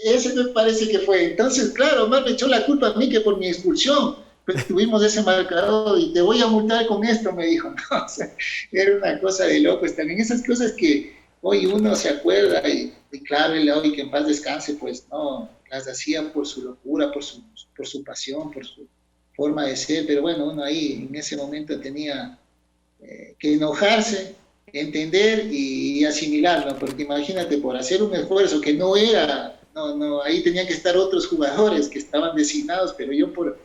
ese me parece que fue. Entonces, claro, más me echó la culpa a mí que por mi expulsión. Pues tuvimos ese marcador y te voy a multar con esto, me dijo. No, o sea, era una cosa de locos. También esas cosas que hoy uno se acuerda y claro, él hoy que en paz descanse, pues no, las hacía por su locura, por su pasión, por su forma de ser. Pero bueno, uno ahí en ese momento tenía que enojarse, entender y asimilarlo, porque imagínate, por hacer un esfuerzo que no era... No, ahí tenían que estar otros jugadores que estaban designados, pero yo por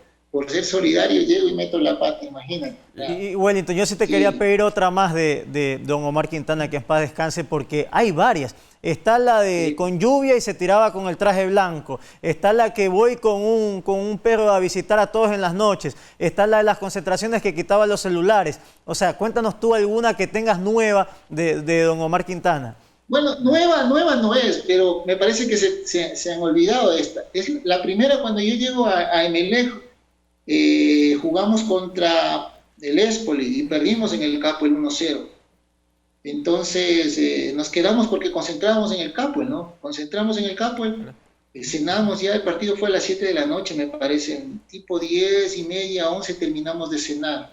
ser solidario llego y meto la pata, imagínate. Y Wellington, yo sí te quería pedir otra más de don Omar Quintana, que en paz descanse, porque hay varias. Está la de con lluvia y se tiraba con el traje blanco. Está la que voy con un perro a visitar a todos en las noches. Está la de las concentraciones que quitaba los celulares. O sea, cuéntanos tú alguna que tengas nueva de don Omar Quintana. Bueno, nueva no es, pero me parece que se han olvidado de esta. Es la primera cuando yo llego a Emelec, jugamos contra el Espoli y perdimos en el campo el 1-0. Entonces nos quedamos porque concentramos en el campo, ¿no? Concentramos en el campo, cenamos ya, el partido fue a las 7 de la noche, me parece, tipo 10:30, 11 terminamos de cenar,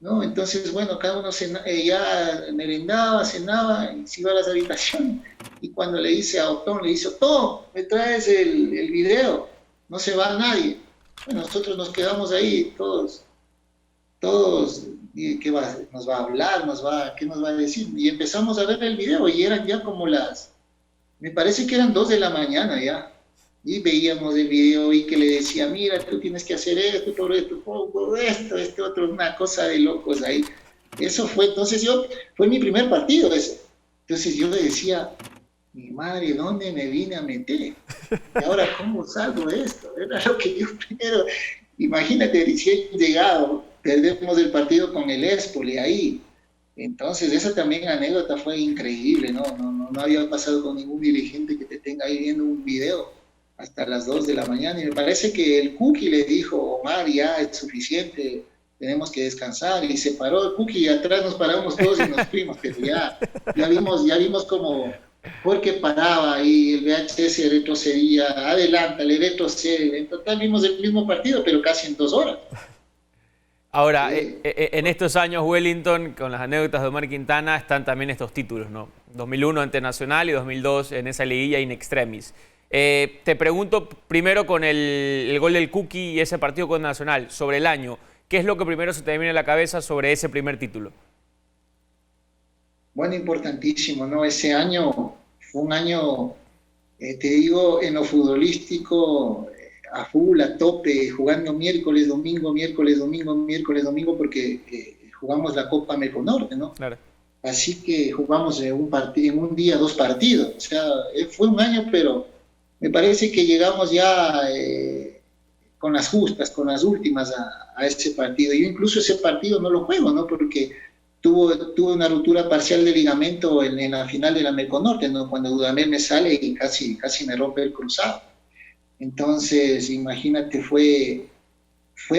¿no? Entonces, bueno, cada uno ya merendaba, cenaba y se iba a las habitaciones. Y cuando le dice a Otón, le dice, Otón, me traes el video, no se va nadie. Bueno, nosotros nos quedamos ahí todos, ¿y qué nos va a hablar? ¿Qué nos va a decir? Y empezamos a ver el video y eran ya como me parece que eran 2 de la mañana ya. Y veíamos el video y que le decía, mira, tú tienes que hacer esto, todo esto, otro, una cosa de locos ahí. Eso fue, entonces fue mi primer partido ese. Entonces yo le decía, mi madre, ¿dónde me vine a meter? Y ahora, ¿cómo salgo de esto? Era lo que yo primero, imagínate, recién llegado, perdemos el partido con el Espoli ahí. Entonces, esa también anécdota fue increíble, no había pasado con ningún dirigente que te tenga ahí viendo un video hasta las 2 de la mañana, y me parece que el Cookie le dijo, Omar, ya es suficiente, tenemos que descansar, y se paró el Cookie y atrás nos paramos todos y nos fuimos, pero ya vimos como porque paraba y el VHS retrocedía, adelántale, retrocede, en total vimos el mismo partido, pero casi en 2 horas. Ahora, en estos años, Wellington, con las anécdotas de Omar Quintana, están también estos títulos, ¿no? 2001 ante Nacional y 2002 en esa liguilla in extremis. Te pregunto primero con el gol del Cookie y ese partido con Nacional, sobre el año. ¿Qué es lo que primero se te viene a la cabeza sobre ese primer título? Bueno, importantísimo, ¿no? Ese año fue un año, te digo, en lo futbolístico, a full, a tope, jugando miércoles, domingo, porque jugamos la Copa Merconorte, ¿no? Claro. Así que jugamos en un día 2 partidos. O sea, fue un año, pero me parece que llegamos ya con las justas, con las últimas a ese partido. Yo incluso ese partido no lo juego, ¿no? Porque tuve una ruptura parcial de ligamento en la final de la Merconorte, ¿no? Cuando Dudamel me sale y casi me rompe el cruzado. Entonces, imagínate, fue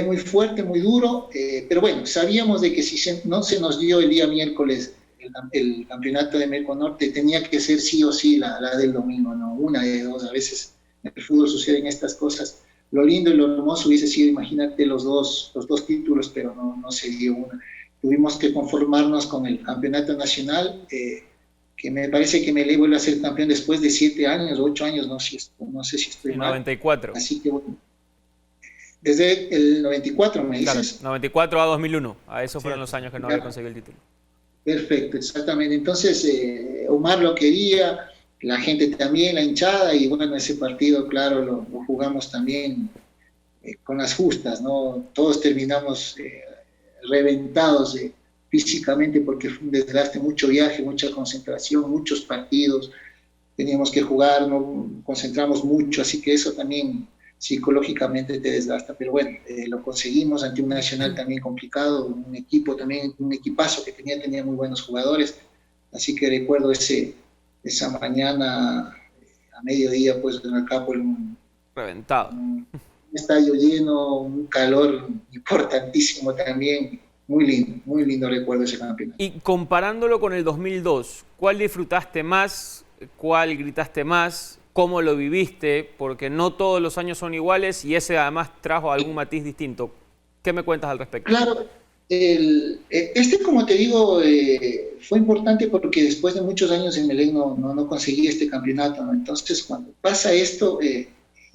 muy fuerte, muy duro, pero bueno, sabíamos de que si no se nos dio el día miércoles el campeonato de Merconorte, tenía que ser sí o sí la del domingo, ¿no? Una de dos. A veces en el fútbol suceden estas cosas. Lo lindo y lo hermoso hubiese sido, imagínate, los dos títulos, pero no se dio una. tuvimos que conformarnos con el campeonato nacional, que me parece que Melec vuelve a ser campeón después de 7 años, 8 años, no sé si estoy mal. 94. Así que bueno, desde el 94 me dices. Claro, 94 a 2001, a esos fueron Sí. los años que no había conseguido el título. Perfecto, exactamente. Entonces, Omar lo quería, la gente también, la hinchada, y bueno, ese partido, claro, lo jugamos también con las justas, ¿no? Todos terminamos reventados físicamente porque fue un desgaste, mucho viaje, mucha concentración, muchos partidos, teníamos que jugar, no concentramos mucho, así que eso también psicológicamente te desgasta, pero bueno, lo conseguimos ante un Nacional también complicado, un equipo también, un equipazo que tenía muy buenos jugadores, así que recuerdo esa mañana a mediodía, pues en el campo, Reventado. un estadio lleno, un calor importantísimo también, muy lindo recuerdo ese campeonato. Y comparándolo con el 2002, ¿cuál disfrutaste más? ¿Cuál gritaste más? ¿Cómo lo viviste? Porque no todos los años son iguales y ese además trajo algún matiz distinto. ¿Qué me cuentas al respecto? Claro, como te digo, fue importante porque después de muchos años en Melec no conseguí este campeonato, ¿no? Entonces, cuando pasa esto,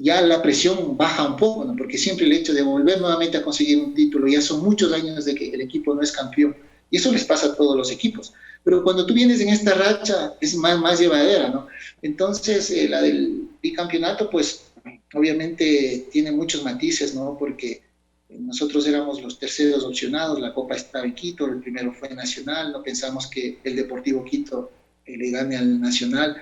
ya la presión baja un poco, ¿no? Porque siempre el hecho de volver nuevamente a conseguir un título, ya son muchos años de que el equipo no es campeón, y eso les pasa a todos los equipos. Pero cuando tú vienes en esta racha, es más llevadera, ¿no? Entonces, la del bicampeonato, pues, obviamente tiene muchos matices, ¿no? Porque nosotros éramos los terceros opcionados, la Copa estaba en Quito, el primero fue Nacional, no pensamos que el Deportivo Quito le gane al Nacional,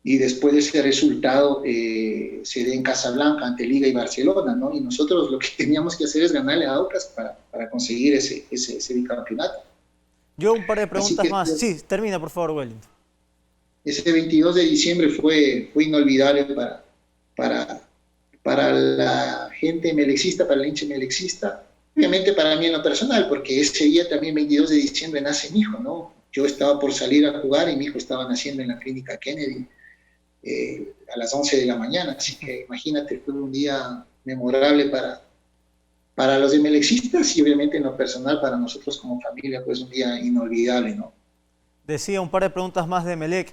y después de ese resultado se dé en Casablanca ante Liga y Barcelona, ¿no? Y nosotros lo que teníamos que hacer es ganarle a Aucas para conseguir ese bicampeonato. Yo un par de preguntas más. Sí, termina por favor, Wellington. Ese 22 de diciembre fue inolvidable para la gente melexista, para el hincha melexista, obviamente para mí en lo personal, porque ese día también, 22 de diciembre, nace mi hijo, ¿no? Yo estaba por salir a jugar y mi hijo estaba naciendo en la clínica Kennedy a las 11 de la mañana, así que imagínate, fue un día memorable para los melexistas y obviamente en lo personal para nosotros como familia, pues un día inolvidable, ¿no? Decía un par de preguntas más de Melec.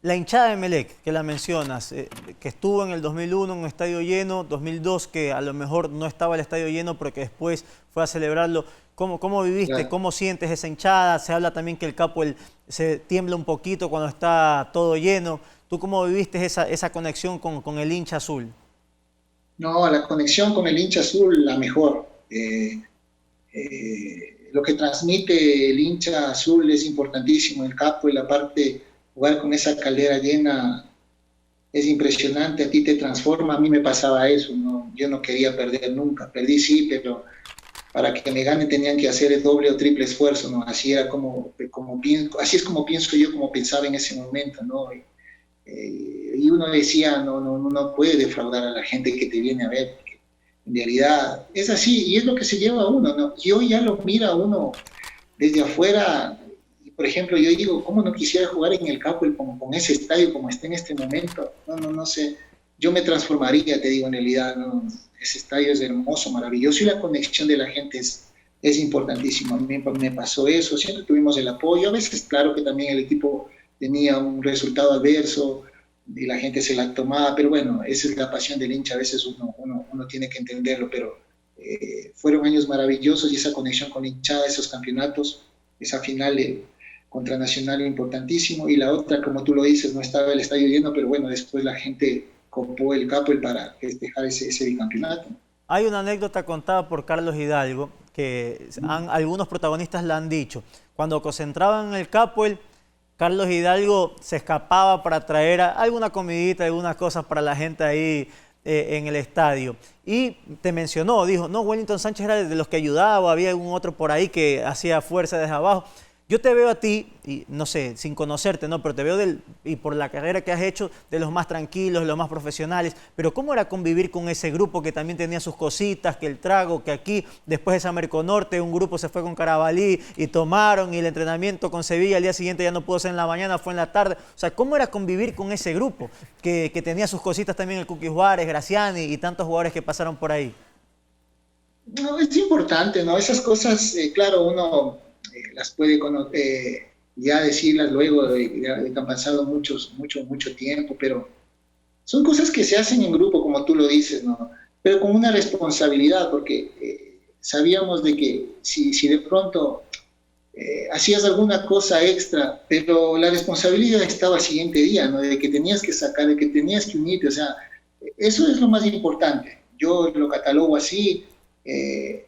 La hinchada de Melec, que la mencionas, que estuvo en el 2001 en un estadio lleno, 2002 que a lo mejor no estaba el estadio lleno porque después fue a celebrarlo. ¿Cómo viviste? Claro. ¿Cómo sientes esa hinchada? Se habla también que el Capo se tiembla un poquito cuando está todo lleno. ¿Tú cómo viviste esa conexión con el hincha azul? No, la conexión con el hincha azul, la mejor. Lo que transmite el hincha azul es importantísimo. El Capo y la parte, jugar con esa caldera llena es impresionante, a ti te transforma. A mí me pasaba eso, ¿no? Yo no quería perder nunca. Perdí sí, pero para que me gane tenían que hacer el doble o triple esfuerzo, ¿no? Así era así es como pienso yo, como pensaba en ese momento, ¿no? Y uno decía, no puede defraudar a la gente que te viene a ver, porque en realidad es así, y es lo que se lleva a uno, ¿no? Y hoy ya lo mira uno desde afuera, y por ejemplo, yo digo, ¿cómo no quisiera jugar en el Capo con ese estadio como está en este momento? No sé, yo me transformaría, te digo, en realidad, ¿no? Ese estadio es hermoso, maravilloso, y la conexión de la gente es importantísima. A mí me pasó eso, siempre tuvimos el apoyo, a veces claro que también el equipo tenía un resultado adverso y la gente se la tomaba, pero bueno, esa es la pasión del hincha, a veces uno tiene que entenderlo, pero fueron años maravillosos y esa conexión con la hinchada, esos campeonatos, esa final contra Nacional importantísimo, y la otra, como tú lo dices, no estaba el estadio lleno, pero bueno, después la gente copó el Capo para festejar ese bicampeonato. Hay una anécdota contada por Carlos Hidalgo, que algunos protagonistas la han dicho. Cuando concentraban en el Capo, Carlos Hidalgo se escapaba para traer alguna comidita, algunas cosas para la gente ahí en el estadio. Y te mencionó, dijo, no, Wellington Sánchez era de los que ayudaba, había algún otro por ahí que hacía fuerza desde abajo. Yo te veo a ti, y no sé, sin conocerte, ¿no? Pero te veo, y por la carrera que has hecho, de los más tranquilos, de los más profesionales. Pero ¿cómo era convivir con ese grupo que también tenía sus cositas, que el trago, que aquí, después de San Merco Norte, un grupo se fue con Carabalí y tomaron, y el entrenamiento con Sevilla al día siguiente ya no pudo ser en la mañana, fue en la tarde? O sea, ¿cómo era convivir con ese grupo que tenía sus cositas también, el Cookie Juárez, Graciani y tantos jugadores que pasaron por ahí? No, es importante, ¿no? Esas cosas, claro, uno las puede ya decirlas luego de que han pasado mucho tiempo, pero son cosas que se hacen en grupo, como tú lo dices, ¿no? Pero con una responsabilidad, porque sabíamos de que si de pronto hacías alguna cosa extra, pero la responsabilidad estaba al siguiente día, ¿no? De que tenías que sacar, de que tenías que unirte, o sea, eso es lo más importante. Yo lo catalogo así. Eh,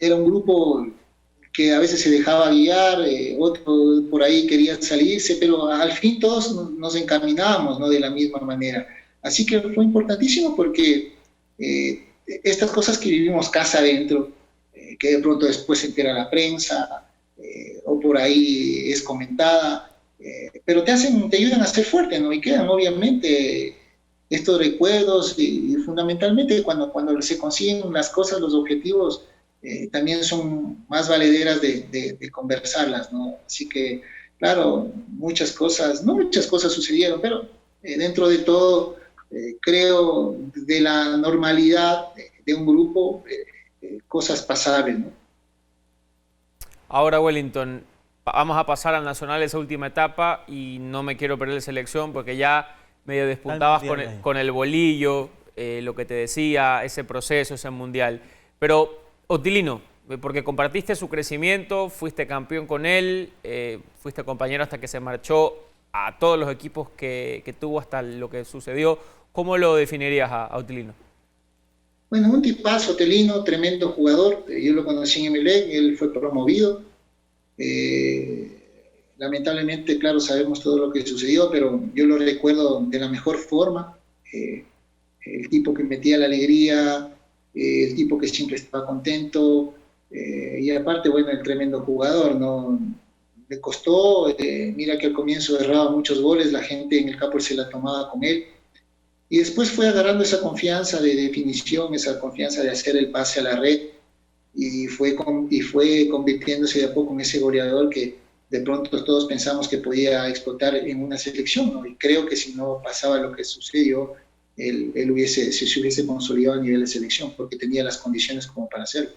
Era un grupo que a veces se dejaba guiar, otro por ahí quería salirse, pero al fin todos nos encaminábamos, ¿no? De la misma manera. Así que fue importantísimo porque estas cosas que vivimos casa adentro, que de pronto después se entera la prensa, o por ahí es comentada, pero te ayudan a ser fuerte, ¿no? Y quedan obviamente estos recuerdos y fundamentalmente cuando se consiguen las cosas, los objetivos, también son más valederas de conversarlas, ¿no? Así que, claro, no muchas cosas sucedieron, pero dentro de todo, creo, de la normalidad de un grupo, cosas pasables, ¿no? Ahora, Wellington, vamos a pasar al Nacional esa última etapa y no me quiero perder la selección porque ya medio despuntabas con el bolillo, lo que te decía, ese proceso, ese mundial. Pero, Otilino, porque compartiste su crecimiento, fuiste campeón con él, fuiste compañero hasta que se marchó a todos los equipos que tuvo hasta lo que sucedió. ¿Cómo lo definirías a Otilino? Bueno, un tipazo, Otilino, tremendo jugador. Yo lo conocí en Emelec, él fue promovido. Lamentablemente, claro, sabemos todo lo que sucedió, pero yo lo recuerdo de la mejor forma. El tipo que metía la alegría, el tipo que siempre estaba contento, y aparte, bueno, el tremendo jugador, ¿no? Le costó, mira que al comienzo erraba muchos goles, la gente en el campo se la tomaba con él, y después fue agarrando esa confianza de definición, esa confianza de hacer el pase a la red, y fue convirtiéndose de a poco en ese goleador que de pronto todos pensamos que podía explotar en una selección, ¿no? Y creo que si no pasaba lo que sucedió, él se hubiese consolidado a nivel de selección, porque tenía las condiciones como para hacerlo.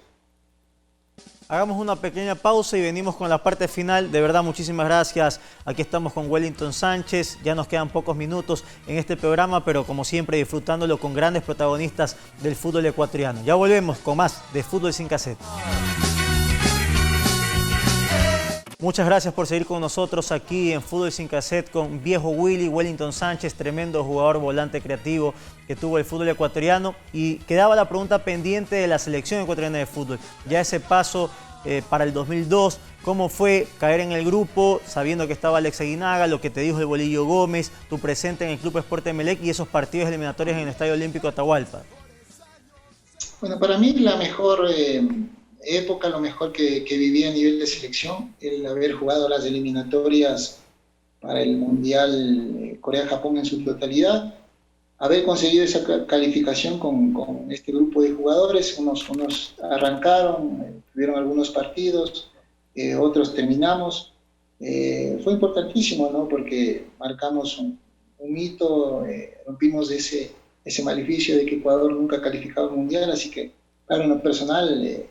Hagamos una pequeña pausa y venimos con la parte final. De verdad, muchísimas gracias. Aquí estamos con Wellington Sánchez. Ya nos quedan pocos minutos en este programa, pero como siempre disfrutándolo con grandes protagonistas del fútbol ecuatoriano. Ya volvemos con más de Fútbol Sin Cassette. Muchas gracias por seguir con nosotros aquí en Fútbol Sin Cassette con Viejo Willy, Wellington Sánchez, tremendo jugador, volante creativo que tuvo el fútbol ecuatoriano. Y quedaba la pregunta pendiente de la selección ecuatoriana de fútbol. Ya ese paso para el 2002, ¿cómo fue caer en el grupo sabiendo que estaba Alex Aguinaga, lo que te dijo el Bolillo Gómez, tu presente en el Club Sport Emelec y esos partidos eliminatorios en el Estadio Olímpico Atahualpa? Bueno, para mí la mejor época, lo mejor que viví a nivel de selección, el haber jugado las eliminatorias para el Mundial Corea-Japón en su totalidad, haber conseguido esa calificación con este grupo de jugadores. Unos arrancaron, tuvieron algunos partidos, otros terminamos. Fue importantísimo, ¿no? Porque marcamos un hito, rompimos ese maleficio de que Ecuador nunca ha calificado al Mundial, así que, claro, en lo personal,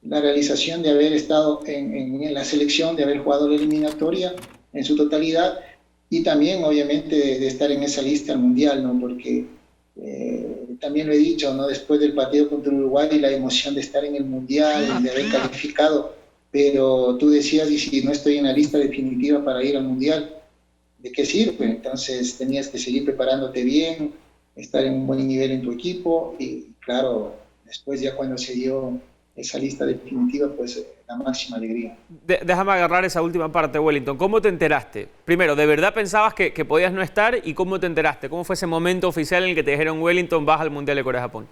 la realización de haber estado en la selección, de haber jugado la eliminatoria en su totalidad y también obviamente de estar en esa lista al Mundial, ¿no? Porque también lo he dicho, ¿no? Después del partido contra Uruguay, la emoción de estar en el Mundial, de haber calificado, pero tú decías, y si no estoy en la lista definitiva para ir al Mundial, ¿de qué sirve? Entonces tenías que seguir preparándote bien, estar en un buen nivel en tu equipo y claro, después ya cuando se dio esa lista definitiva, pues la máxima alegría. Déjame agarrar esa última parte, Wellington. ¿Cómo te enteraste? Primero, ¿de verdad pensabas que podías no estar? ¿Y cómo te enteraste? ¿Cómo fue ese momento oficial en el que te dijeron, Wellington, vas al Mundial de Corea-Japón?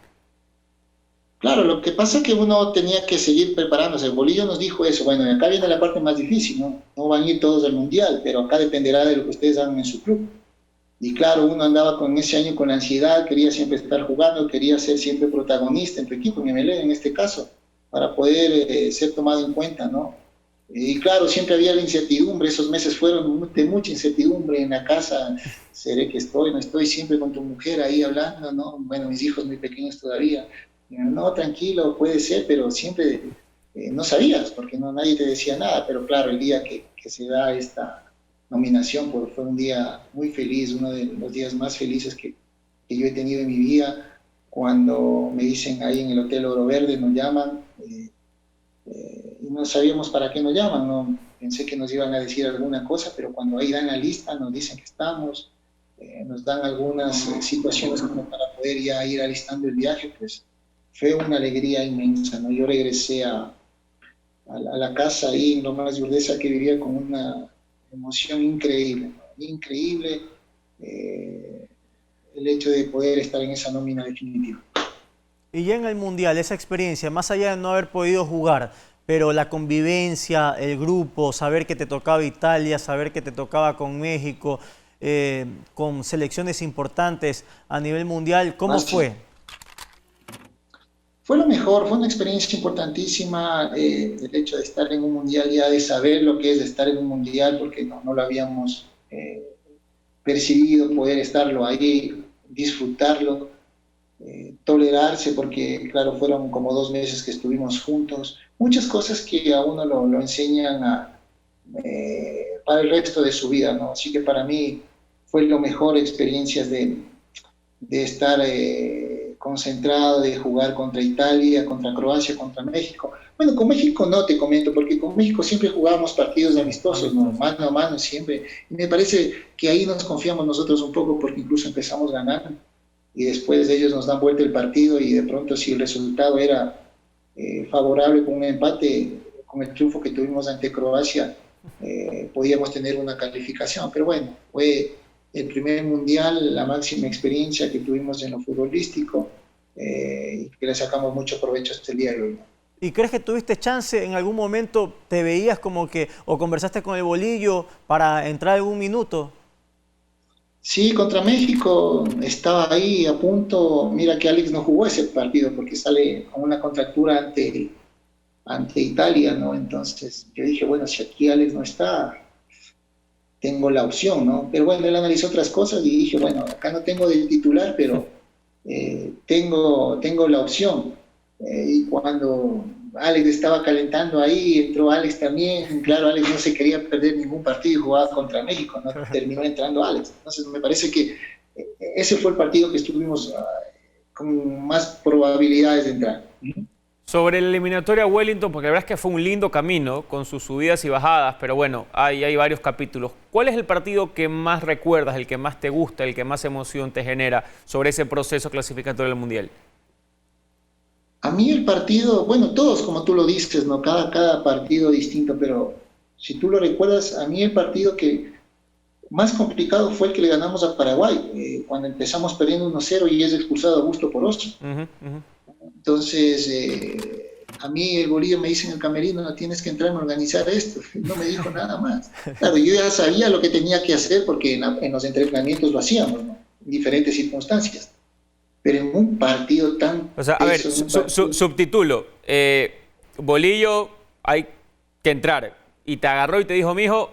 Claro, lo que pasa es que uno tenía que seguir preparándose. El Bolillo nos dijo eso. Bueno, acá viene la parte más difícil, ¿no? No van a ir todos al Mundial, pero acá dependerá de lo que ustedes hagan en su club. Y claro, uno andaba con ese año con la ansiedad, quería siempre estar jugando, quería ser siempre protagonista en tu equipo, en Emelec en este caso, para poder ser tomado en cuenta, ¿no? Y claro, siempre había la incertidumbre, esos meses fueron de mucha incertidumbre en la casa, seré que estoy, no estoy, siempre con tu mujer ahí hablando, ¿no? Bueno, mis hijos muy pequeños todavía, No, tranquilo, puede ser, pero siempre no sabías, porque nadie te decía nada, pero claro, el día que se da esta nominación fue un día muy feliz, uno de los días más felices que yo he tenido en mi vida, cuando me dicen ahí en el Hotel Oro Verde, nos llaman, y no sabíamos para qué nos llaman, no pensé que nos iban a decir alguna cosa, pero cuando ahí dan la lista nos dicen que estamos, nos dan algunas situaciones como para poder ya ir alistando el viaje, pues fue una alegría inmensa, ¿no? Yo regresé a la casa ahí en Lomas de Urdesa, que vivía con una emoción increíble, ¿no? Increíble el hecho de poder estar en esa nómina definitiva. Y ya en el Mundial, esa experiencia, más allá de no haber podido jugar, pero la convivencia, el grupo, saber que te tocaba Italia, saber que te tocaba con México, con selecciones importantes a nivel mundial, ¿cómo fue? Fue lo mejor, fue una experiencia importantísima, el hecho de estar en un mundial, ya de saber lo que es estar en un mundial, porque no lo habíamos percibido, poder estarlo ahí, disfrutarlo, tolerarse, porque claro, fueron como 2 meses que estuvimos juntos, muchas cosas que a uno lo enseñan para el resto de su vida, ¿no? Así que para mí fue lo mejor experiencias de estar concentrado, de jugar contra Italia, contra Croacia, contra México. Bueno, con México no te comento, porque con México siempre jugábamos partidos amistosos, ¿no? Mano a mano siempre. Y me parece que ahí nos confiamos nosotros un poco, porque incluso empezamos ganando y después ellos nos dan vuelta el partido, y de pronto si el resultado era favorable con un empate, con el triunfo que tuvimos ante Croacia, podíamos tener una calificación. Pero bueno, fue el primer mundial, la máxima experiencia que tuvimos en lo futbolístico, y que le sacamos mucho provecho hasta el día de hoy. ¿Y crees que tuviste chance en algún momento, te veías como que, o conversaste con el Bolillo para entrar algún minuto? Sí, contra México estaba ahí a punto. Mira que Alex no jugó ese partido porque sale con una contractura ante Italia, ¿no? Entonces yo dije, bueno, si aquí Alex no está, tengo la opción, ¿no? Pero bueno, él analizó otras cosas y dije, bueno, acá no tengo del titular, pero tengo la opción. Y cuando Alex estaba calentando ahí, entró Alex también. Claro, Alex no se quería perder ningún partido y jugaba contra México, ¿no? Terminó entrando Alex. Entonces me parece que ese fue el partido que estuvimos con más probabilidades de entrar. Sobre la eliminatoria Wellington, porque la verdad es que fue un lindo camino con sus subidas y bajadas, pero bueno, hay varios capítulos. ¿Cuál es el partido que más recuerdas, el que más te gusta, el que más emoción te genera sobre ese proceso clasificatorio del Mundial? A mí el partido, bueno, todos como tú lo dices, ¿no? Cada partido distinto, pero si tú lo recuerdas, a mí el partido que más complicado fue el que le ganamos a Paraguay, cuando empezamos perdiendo 1-0 y es expulsado Augusto Poroso. Entonces, a mí el Bolillo me dice en el camerino, no tienes que entrar a organizar esto, no me dijo nada más. Claro, yo ya sabía lo que tenía que hacer porque en los entrenamientos lo hacíamos, ¿no? En diferentes circunstancias. Pero en un partido tan... O sea, a ver, subtítulo, Bolillo, hay que entrar, y te agarró y te dijo, mijo...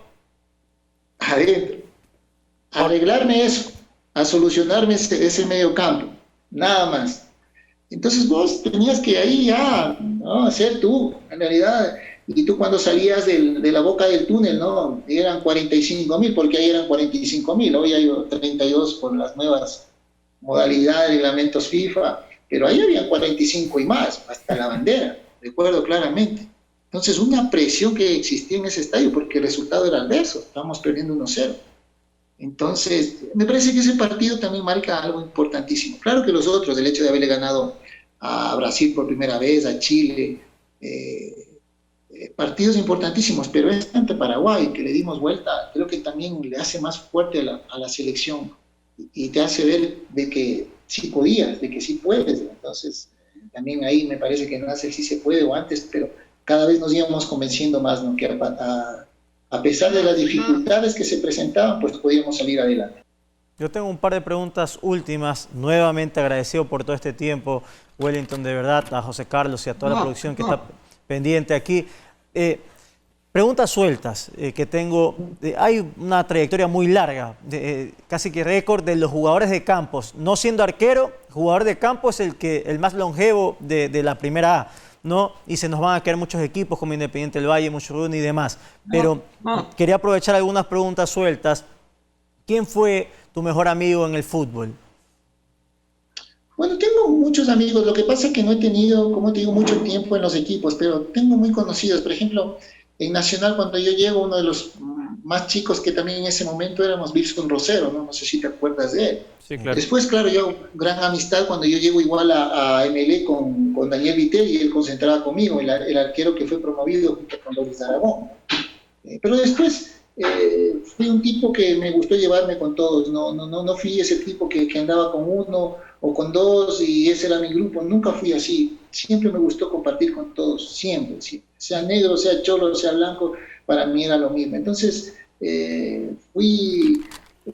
Adentro. Arreglarme eso, a solucionarme ese medio campo, nada más. Entonces vos tenías que ahí ya, ¿no? Ser tú, en realidad, y tú cuando salías de la boca del túnel, ¿no? Eran 45.000, porque ahí eran 45.000, hoy hay 32 por las nuevas modalidades, reglamentos FIFA, pero ahí había 45 y más, hasta la bandera, recuerdo claramente. Entonces una presión que existía en ese estadio, porque el resultado era adverso, estábamos perdiendo 1-0. Entonces, me parece que ese partido también marca algo importantísimo. Claro que los otros, el hecho de haberle ganado a Brasil por primera vez, a Chile, partidos importantísimos, pero ante Paraguay, que le dimos vuelta, creo que también le hace más fuerte a la selección y te hace ver de que sí podías, de que sí puedes. Entonces, también ahí me parece que nace el sí se puede o antes, pero cada vez nos íbamos convenciendo más, ¿no? Que a pesar de las dificultades que se presentaban, pues podíamos salir adelante. Yo tengo un par de preguntas últimas. Nuevamente agradecido por todo este tiempo, Wellington, de verdad, a José Carlos y a toda la producción que está pendiente aquí. Preguntas sueltas que tengo. Hay una trayectoria muy larga, casi que récord de los jugadores de campos. No siendo arquero, jugador de campo es el más longevo de la primera A, ¿no? Y se nos van a caer muchos equipos como Independiente del Valle, Muchurruna y demás. Pero quería aprovechar algunas preguntas sueltas. ¿Quién fue tu mejor amigo en el fútbol? Bueno, tengo muchos amigos, lo que pasa es que no he tenido, como te digo, mucho tiempo en los equipos, pero tengo muy conocidos. Por ejemplo, en Nacional, cuando yo llego, uno de los más chicos que también en ese momento éramos Wilson Rosero, ¿no? No sé si te acuerdas de él. Sí, claro. Después, claro, yo gran amistad cuando yo llego igual a MLE con Daniel Vittel y él concentraba conmigo, el arquero que fue promovido junto con Luis Aragón. Pero después fui un tipo que me gustó llevarme con todos, no fui ese tipo que andaba con uno o con dos y ese era mi grupo, nunca fui así. Siempre me gustó compartir con todos, siempre, sea negro, sea cholo, sea blanco, para mí era lo mismo. Entonces fui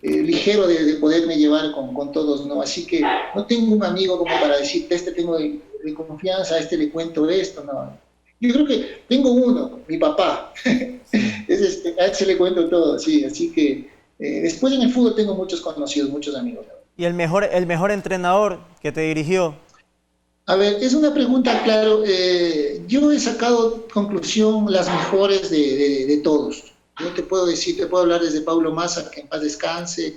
ligero de poderme llevar con todos, ¿no? Así que no tengo un amigo como para decirte, este tengo de confianza, a este le cuento esto, no. Yo creo que tengo uno, mi papá, a él se le cuento todo, sí, así que después en el fútbol tengo muchos conocidos, muchos amigos. ¿Y el mejor entrenador que te dirigió? A ver, es una pregunta, claro, yo he sacado conclusión las mejores de todos. Yo te puedo decir, te puedo hablar desde Paulo Massa, que en paz descanse,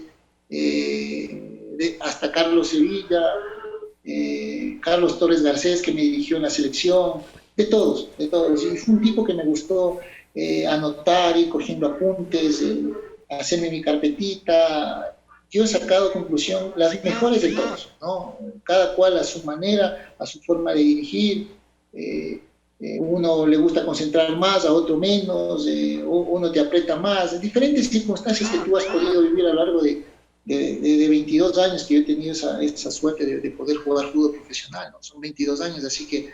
hasta Carlos Sevilla, Carlos Torres Garcés, que me dirigió en la selección, de todos. Y fue un tipo que me gustó anotar, ir cogiendo apuntes, hacerme mi carpetita. Yo he sacado conclusión, las mejores de todos, ¿no? Cada cual a su manera, a su forma de dirigir. Uno le gusta concentrar más, a otro menos, uno te aprieta más. Diferentes circunstancias que tú has podido vivir a lo largo de 22 años que yo he tenido esa suerte de poder jugar fútbol profesional, ¿no? Son 22 años, así que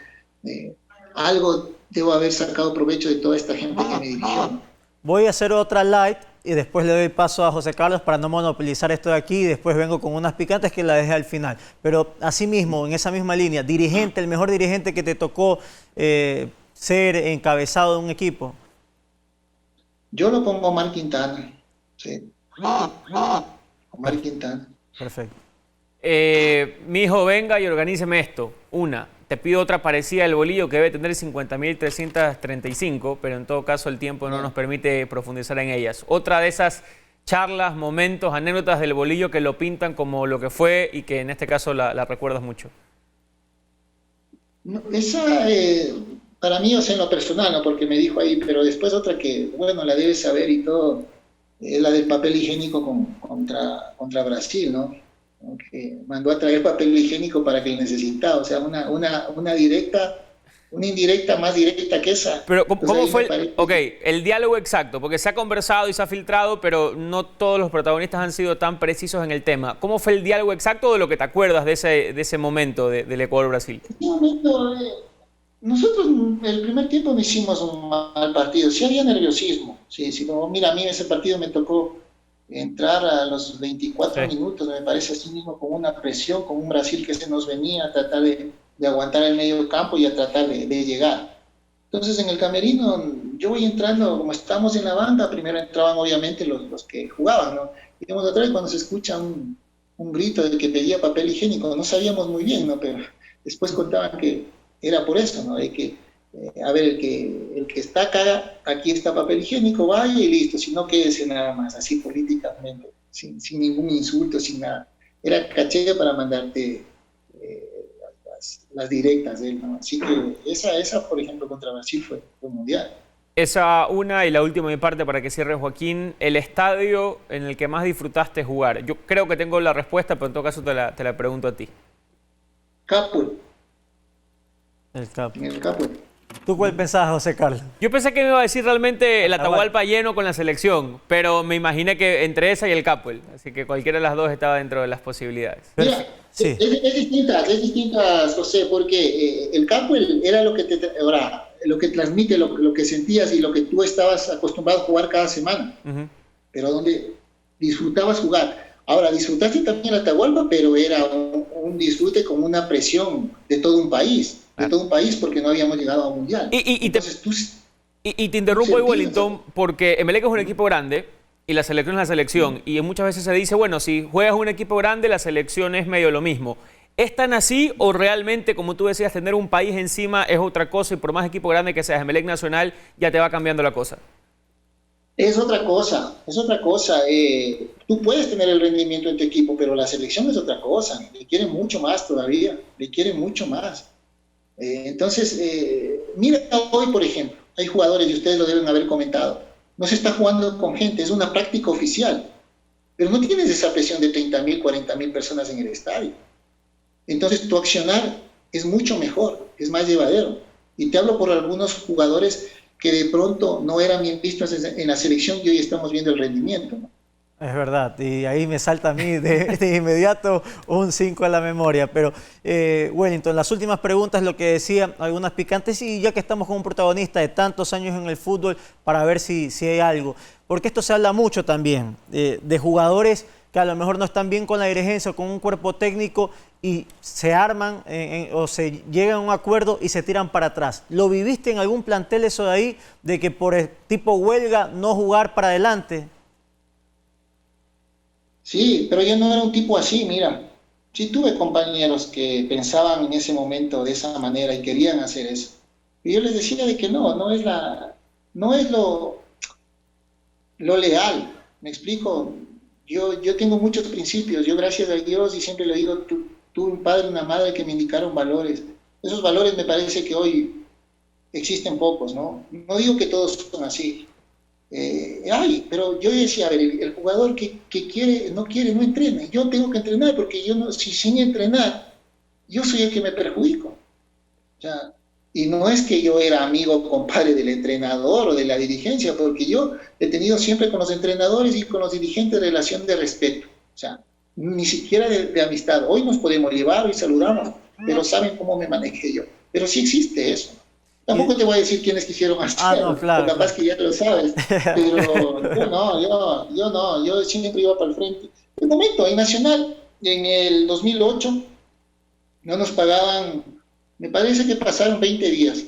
algo debo haber sacado provecho de toda esta gente que me dirigió, ¿no? Voy a hacer otra light y después le doy paso a José Carlos para no monopolizar esto de aquí y después vengo con unas picantes que la dejé al final. Pero así mismo, en esa misma línea, dirigente, el mejor dirigente que te tocó ser encabezado de un equipo. Yo lo pongo Omar Quintana, sí. Omar Quintana. Perfecto. Mi hijo, venga y organíceme esto. Te pido otra parecida al bolillo que debe tener 50.335, pero en todo caso el tiempo no nos permite profundizar en ellas. Otra de esas charlas, momentos, anécdotas del bolillo que lo pintan como lo que fue y que en este caso la recuerdas mucho. No, esa, para mí, o sea, en lo personal, ¿no? Porque me dijo ahí, pero después otra que, bueno, la debes saber y todo, la del papel higiénico contra Brasil, ¿no? Que mandó a traer papel higiénico para que lo necesitaba, o sea, una indirecta más directa que esa. Pero ¿cómo fue el diálogo exacto? Porque se ha conversado y se ha filtrado, pero no todos los protagonistas han sido tan precisos en el tema. ¿Cómo fue el diálogo exacto de lo que te acuerdas de ese momento del Ecuador-Brasil? En ese momento, nosotros el primer tiempo no hicimos un mal partido, sí había nerviosismo, sí, como mira, a mí ese partido me tocó entrar a los 24 minutos, me parece así mismo, con una presión, con un Brasil que se nos venía a tratar de aguantar el medio campo y a tratar de llegar. Entonces en el camerino yo voy entrando, como estamos en la banda, primero entraban obviamente los que jugaban, ¿no? Y otra vez cuando se escucha un grito de que pedía papel higiénico, no sabíamos muy bien, ¿no? Pero después contaban que era por eso, ¿no? De que a ver, el que está acá, aquí está papel higiénico, vaya y listo, si no quédese nada más, así políticamente, sin ningún insulto, sin nada. Era caché para mandarte las directas de él, ¿no? Así que esa, por ejemplo, contra Brasil fue mundial. Esa una y la última de mi parte para que cierre Joaquín, el estadio en el que más disfrutaste jugar. Yo creo que tengo la respuesta, pero en todo caso te la pregunto a ti. Capul. El Capul. En el Capul. ¿Tú cuál pensabas, José Carlos? Yo pensé que me iba a decir realmente el Atahualpa lleno con la selección, pero me imaginé que entre esa y el Capul, así que cualquiera de las dos estaba dentro de las posibilidades. Mira, sí. es distintas, José, porque el Capul era lo que transmite lo que sentías y lo que tú estabas acostumbrado a jugar cada semana, pero donde disfrutabas jugar. Ahora, disfrutaste también el Atahualpa, pero era un disfrute con una presión de todo un país, porque no habíamos llegado a un mundial. Entonces tú Y te interrumpo ahí, Wellington, porque Emelec es un equipo grande y la selección es la selección. Y muchas veces se dice, bueno, si juegas un equipo grande, la selección es medio lo mismo. ¿Es tan así o realmente, como tú decías, tener un país encima es otra cosa y por más equipo grande que seas, Emelec Nacional, ya te va cambiando la cosa? Es otra cosa, es otra cosa. Tú puedes tener el rendimiento en tu equipo, pero la selección es otra cosa. Le quiere mucho más todavía, le quiere mucho más. Entonces, mira hoy, por ejemplo, hay jugadores, y ustedes lo deben haber comentado, no se está jugando con gente, es una práctica oficial, pero no tienes esa presión de 30.000, 40.000 personas en el estadio. Entonces, tu accionar es mucho mejor, es más llevadero. Y te hablo por algunos jugadores que de pronto no eran bien vistos en la selección y hoy estamos viendo el rendimiento, ¿no? Es verdad, y ahí me salta a mí de inmediato un 5 a la memoria. Pero, Wellington, las últimas preguntas, lo que decía, algunas picantes, y ya que estamos con un protagonista de tantos años en el fútbol, para ver si hay algo. Porque esto se habla mucho también, de jugadores que a lo mejor no están bien con la dirigencia o con un cuerpo técnico y se arman o se llegan a un acuerdo y se tiran para atrás. ¿Lo viviste en algún plantel eso de ahí, de que por el tipo huelga no jugar para adelante? Sí, pero yo no era un tipo así, mira. Sí tuve compañeros que pensaban en ese momento de esa manera y querían hacer eso. Y yo les decía de que no es lo leal. ¿Me explico? Yo tengo muchos principios. Yo, gracias a Dios, y siempre lo digo, tuve un padre y una madre que me indicaron valores. Esos valores me parece que hoy existen pocos, ¿no? No digo que todos son así. Pero yo decía, a ver, el jugador que quiere, no entrena. Yo tengo que entrenar porque yo no, si sin entrenar, yo soy el que me perjudico. O sea, y no es que yo era amigo, compadre del entrenador o de la dirigencia, porque yo he tenido siempre con los entrenadores y con los dirigentes relación de respeto. O sea, ni siquiera de amistad. Hoy nos podemos llevar, hoy saludamos, pero saben cómo me manejé yo. Pero sí existe eso. Tampoco te voy a decir quiénes quisieron hacerlo, claro, capaz que ya lo sabes, pero yo siempre iba para el frente. Un momento, en Nacional, en el 2008, no nos pagaban, me parece que pasaron 20 días,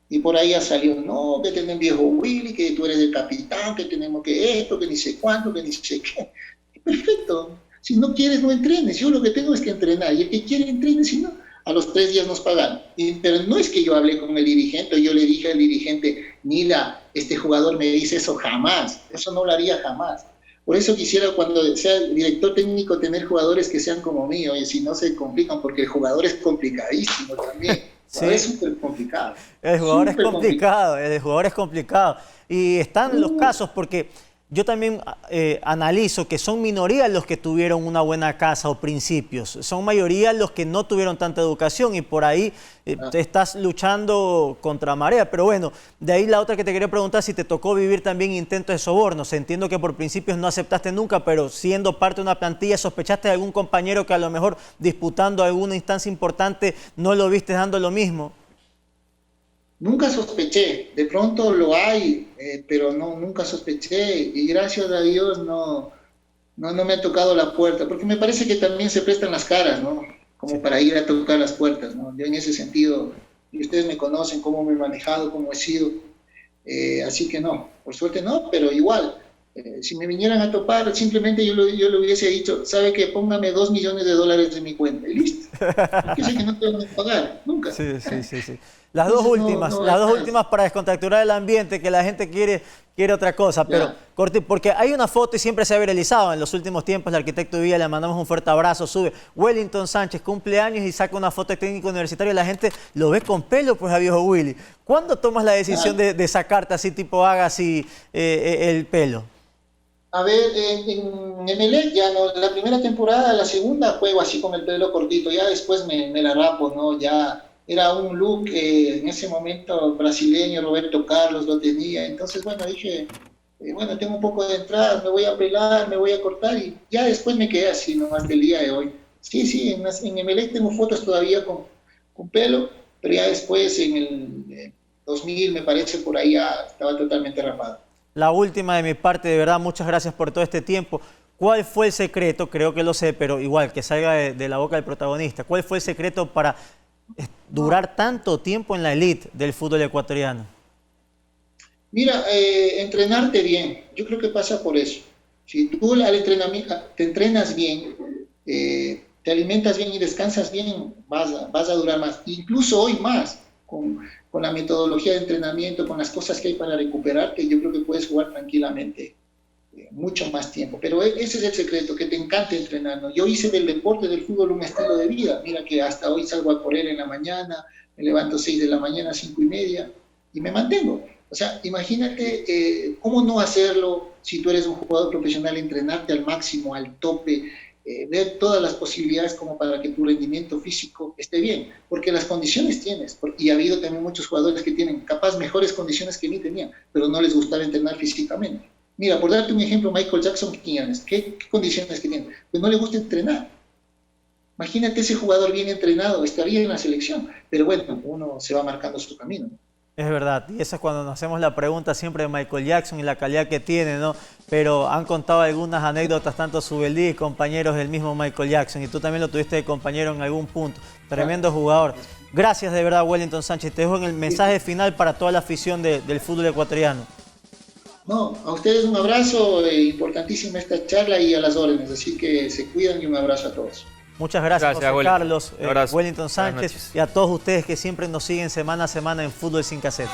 y por ahí ya salió, no, que tenés viejo Willy, que tú eres el capitán, que tenemos que esto, que ni sé cuánto, que ni sé qué. Perfecto, si no quieres no entrenes, yo lo que tengo es que entrenar, y el que quiere entrene, si no, a los 3 días nos pagan. Pero no es que yo hablé con el dirigente, yo le dije al dirigente, mira, este jugador me dice eso jamás, eso no lo haría jamás. Por eso quisiera cuando sea director técnico tener jugadores que sean como mí, oye, si no se complican, porque el jugador es complicadísimo también. Sí. Es súper complicado. El jugador es complicado. Y están los casos porque yo también analizo que son minorías los que tuvieron una buena casa o principios. Son mayoría los que no tuvieron tanta educación y por ahí te estás luchando contra marea. Pero bueno, de ahí la otra que te quería preguntar, si te tocó vivir también intentos de sobornos. Entiendo que por principios no aceptaste nunca, pero siendo parte de una plantilla, ¿sospechaste de algún compañero que a lo mejor disputando alguna instancia importante no lo viste dando lo mismo? Nunca sospeché, de pronto lo hay, pero nunca sospeché y gracias a Dios no me ha tocado la puerta, porque me parece que también se prestan las caras, ¿no? Como para ir a tocar las puertas, ¿no? Yo en ese sentido, y ustedes me conocen cómo me he manejado, cómo he sido, así que no, por suerte no, pero igual, si me vinieran a topar, simplemente yo le hubiese dicho, ¿sabe qué? Póngame $2 millones en mi cuenta y listo. Porque sé que no te van a pagar, nunca. Sí. Las dos últimas para descontracturar el ambiente, que la gente quiere otra cosa. Pero, Corti, porque hay una foto y siempre se ha viralizado en los últimos tiempos, el arquitecto Villa, le mandamos un fuerte abrazo, sube Wellington Sánchez, cumpleaños y saca una foto de técnico universitario y la gente lo ve con pelo, pues a viejo Willy. ¿Cuándo tomas la decisión de sacarte así, tipo haga así el pelo? A ver, en Emelec ya no, la primera temporada, la segunda juego así con el pelo cortito, ya después me la rapo, ¿no? Ya era un look en ese momento brasileño, Roberto Carlos lo tenía, entonces bueno, dije, bueno, tengo un poco de entrada, me voy a pelar, me voy a cortar y ya después me quedé así, ¿no? Hasta el día de hoy. Sí, en Emelec tengo fotos todavía con pelo, pero ya después en el 2000 me parece por ahí ya estaba totalmente rapado. La última de mi parte, de verdad, muchas gracias por todo este tiempo. ¿Cuál fue el secreto? Creo que lo sé, pero igual, que salga de la boca del protagonista. ¿Cuál fue el secreto para durar tanto tiempo en la elite del fútbol ecuatoriano? Mira, entrenarte bien, yo creo que pasa por eso. Si tú al entrenamiento te entrenas bien, te alimentas bien y descansas bien, vas a durar más. Incluso hoy más, con la metodología de entrenamiento, con las cosas que hay para recuperarte, yo creo que puedes jugar tranquilamente mucho más tiempo. Pero ese es el secreto, que te encante entrenar, ¿no? Yo hice del deporte, del fútbol, un estilo de vida. Mira que hasta hoy salgo a correr en la mañana, me levanto 6 de la mañana, 5:30, y me mantengo. O sea, imagínate cómo no hacerlo si tú eres un jugador profesional, entrenarte al máximo, al tope, ver todas las posibilidades como para que tu rendimiento físico esté bien, porque las condiciones tienes, y ha habido también muchos jugadores que tienen capaz mejores condiciones que ni tenían, pero no les gustaba entrenar físicamente. Mira, por darte un ejemplo, Michael Jackson, ¿qué condiciones que tiene? Pues no le gusta entrenar. Imagínate ese jugador bien entrenado, estaría en la selección, pero bueno, uno se va marcando su camino, ¿no? Es verdad, y esa es cuando nos hacemos la pregunta siempre de Michael Jackson y la calidad que tiene, ¿no? Pero han contado algunas anécdotas, tanto Subeldí y compañeros del mismo Michael Jackson, y tú también lo tuviste de compañero en algún punto. Tremendo jugador. Gracias de verdad, Wellington Sánchez. Te dejo en el mensaje final para toda la afición del fútbol ecuatoriano. No, a ustedes un abrazo, importantísima esta charla y a las órdenes, así que se cuidan y un abrazo a todos. Muchas gracias, José Wellington. Carlos, Wellington Sánchez y a todos ustedes que siempre nos siguen semana a semana en Fútbol Sin Cassette.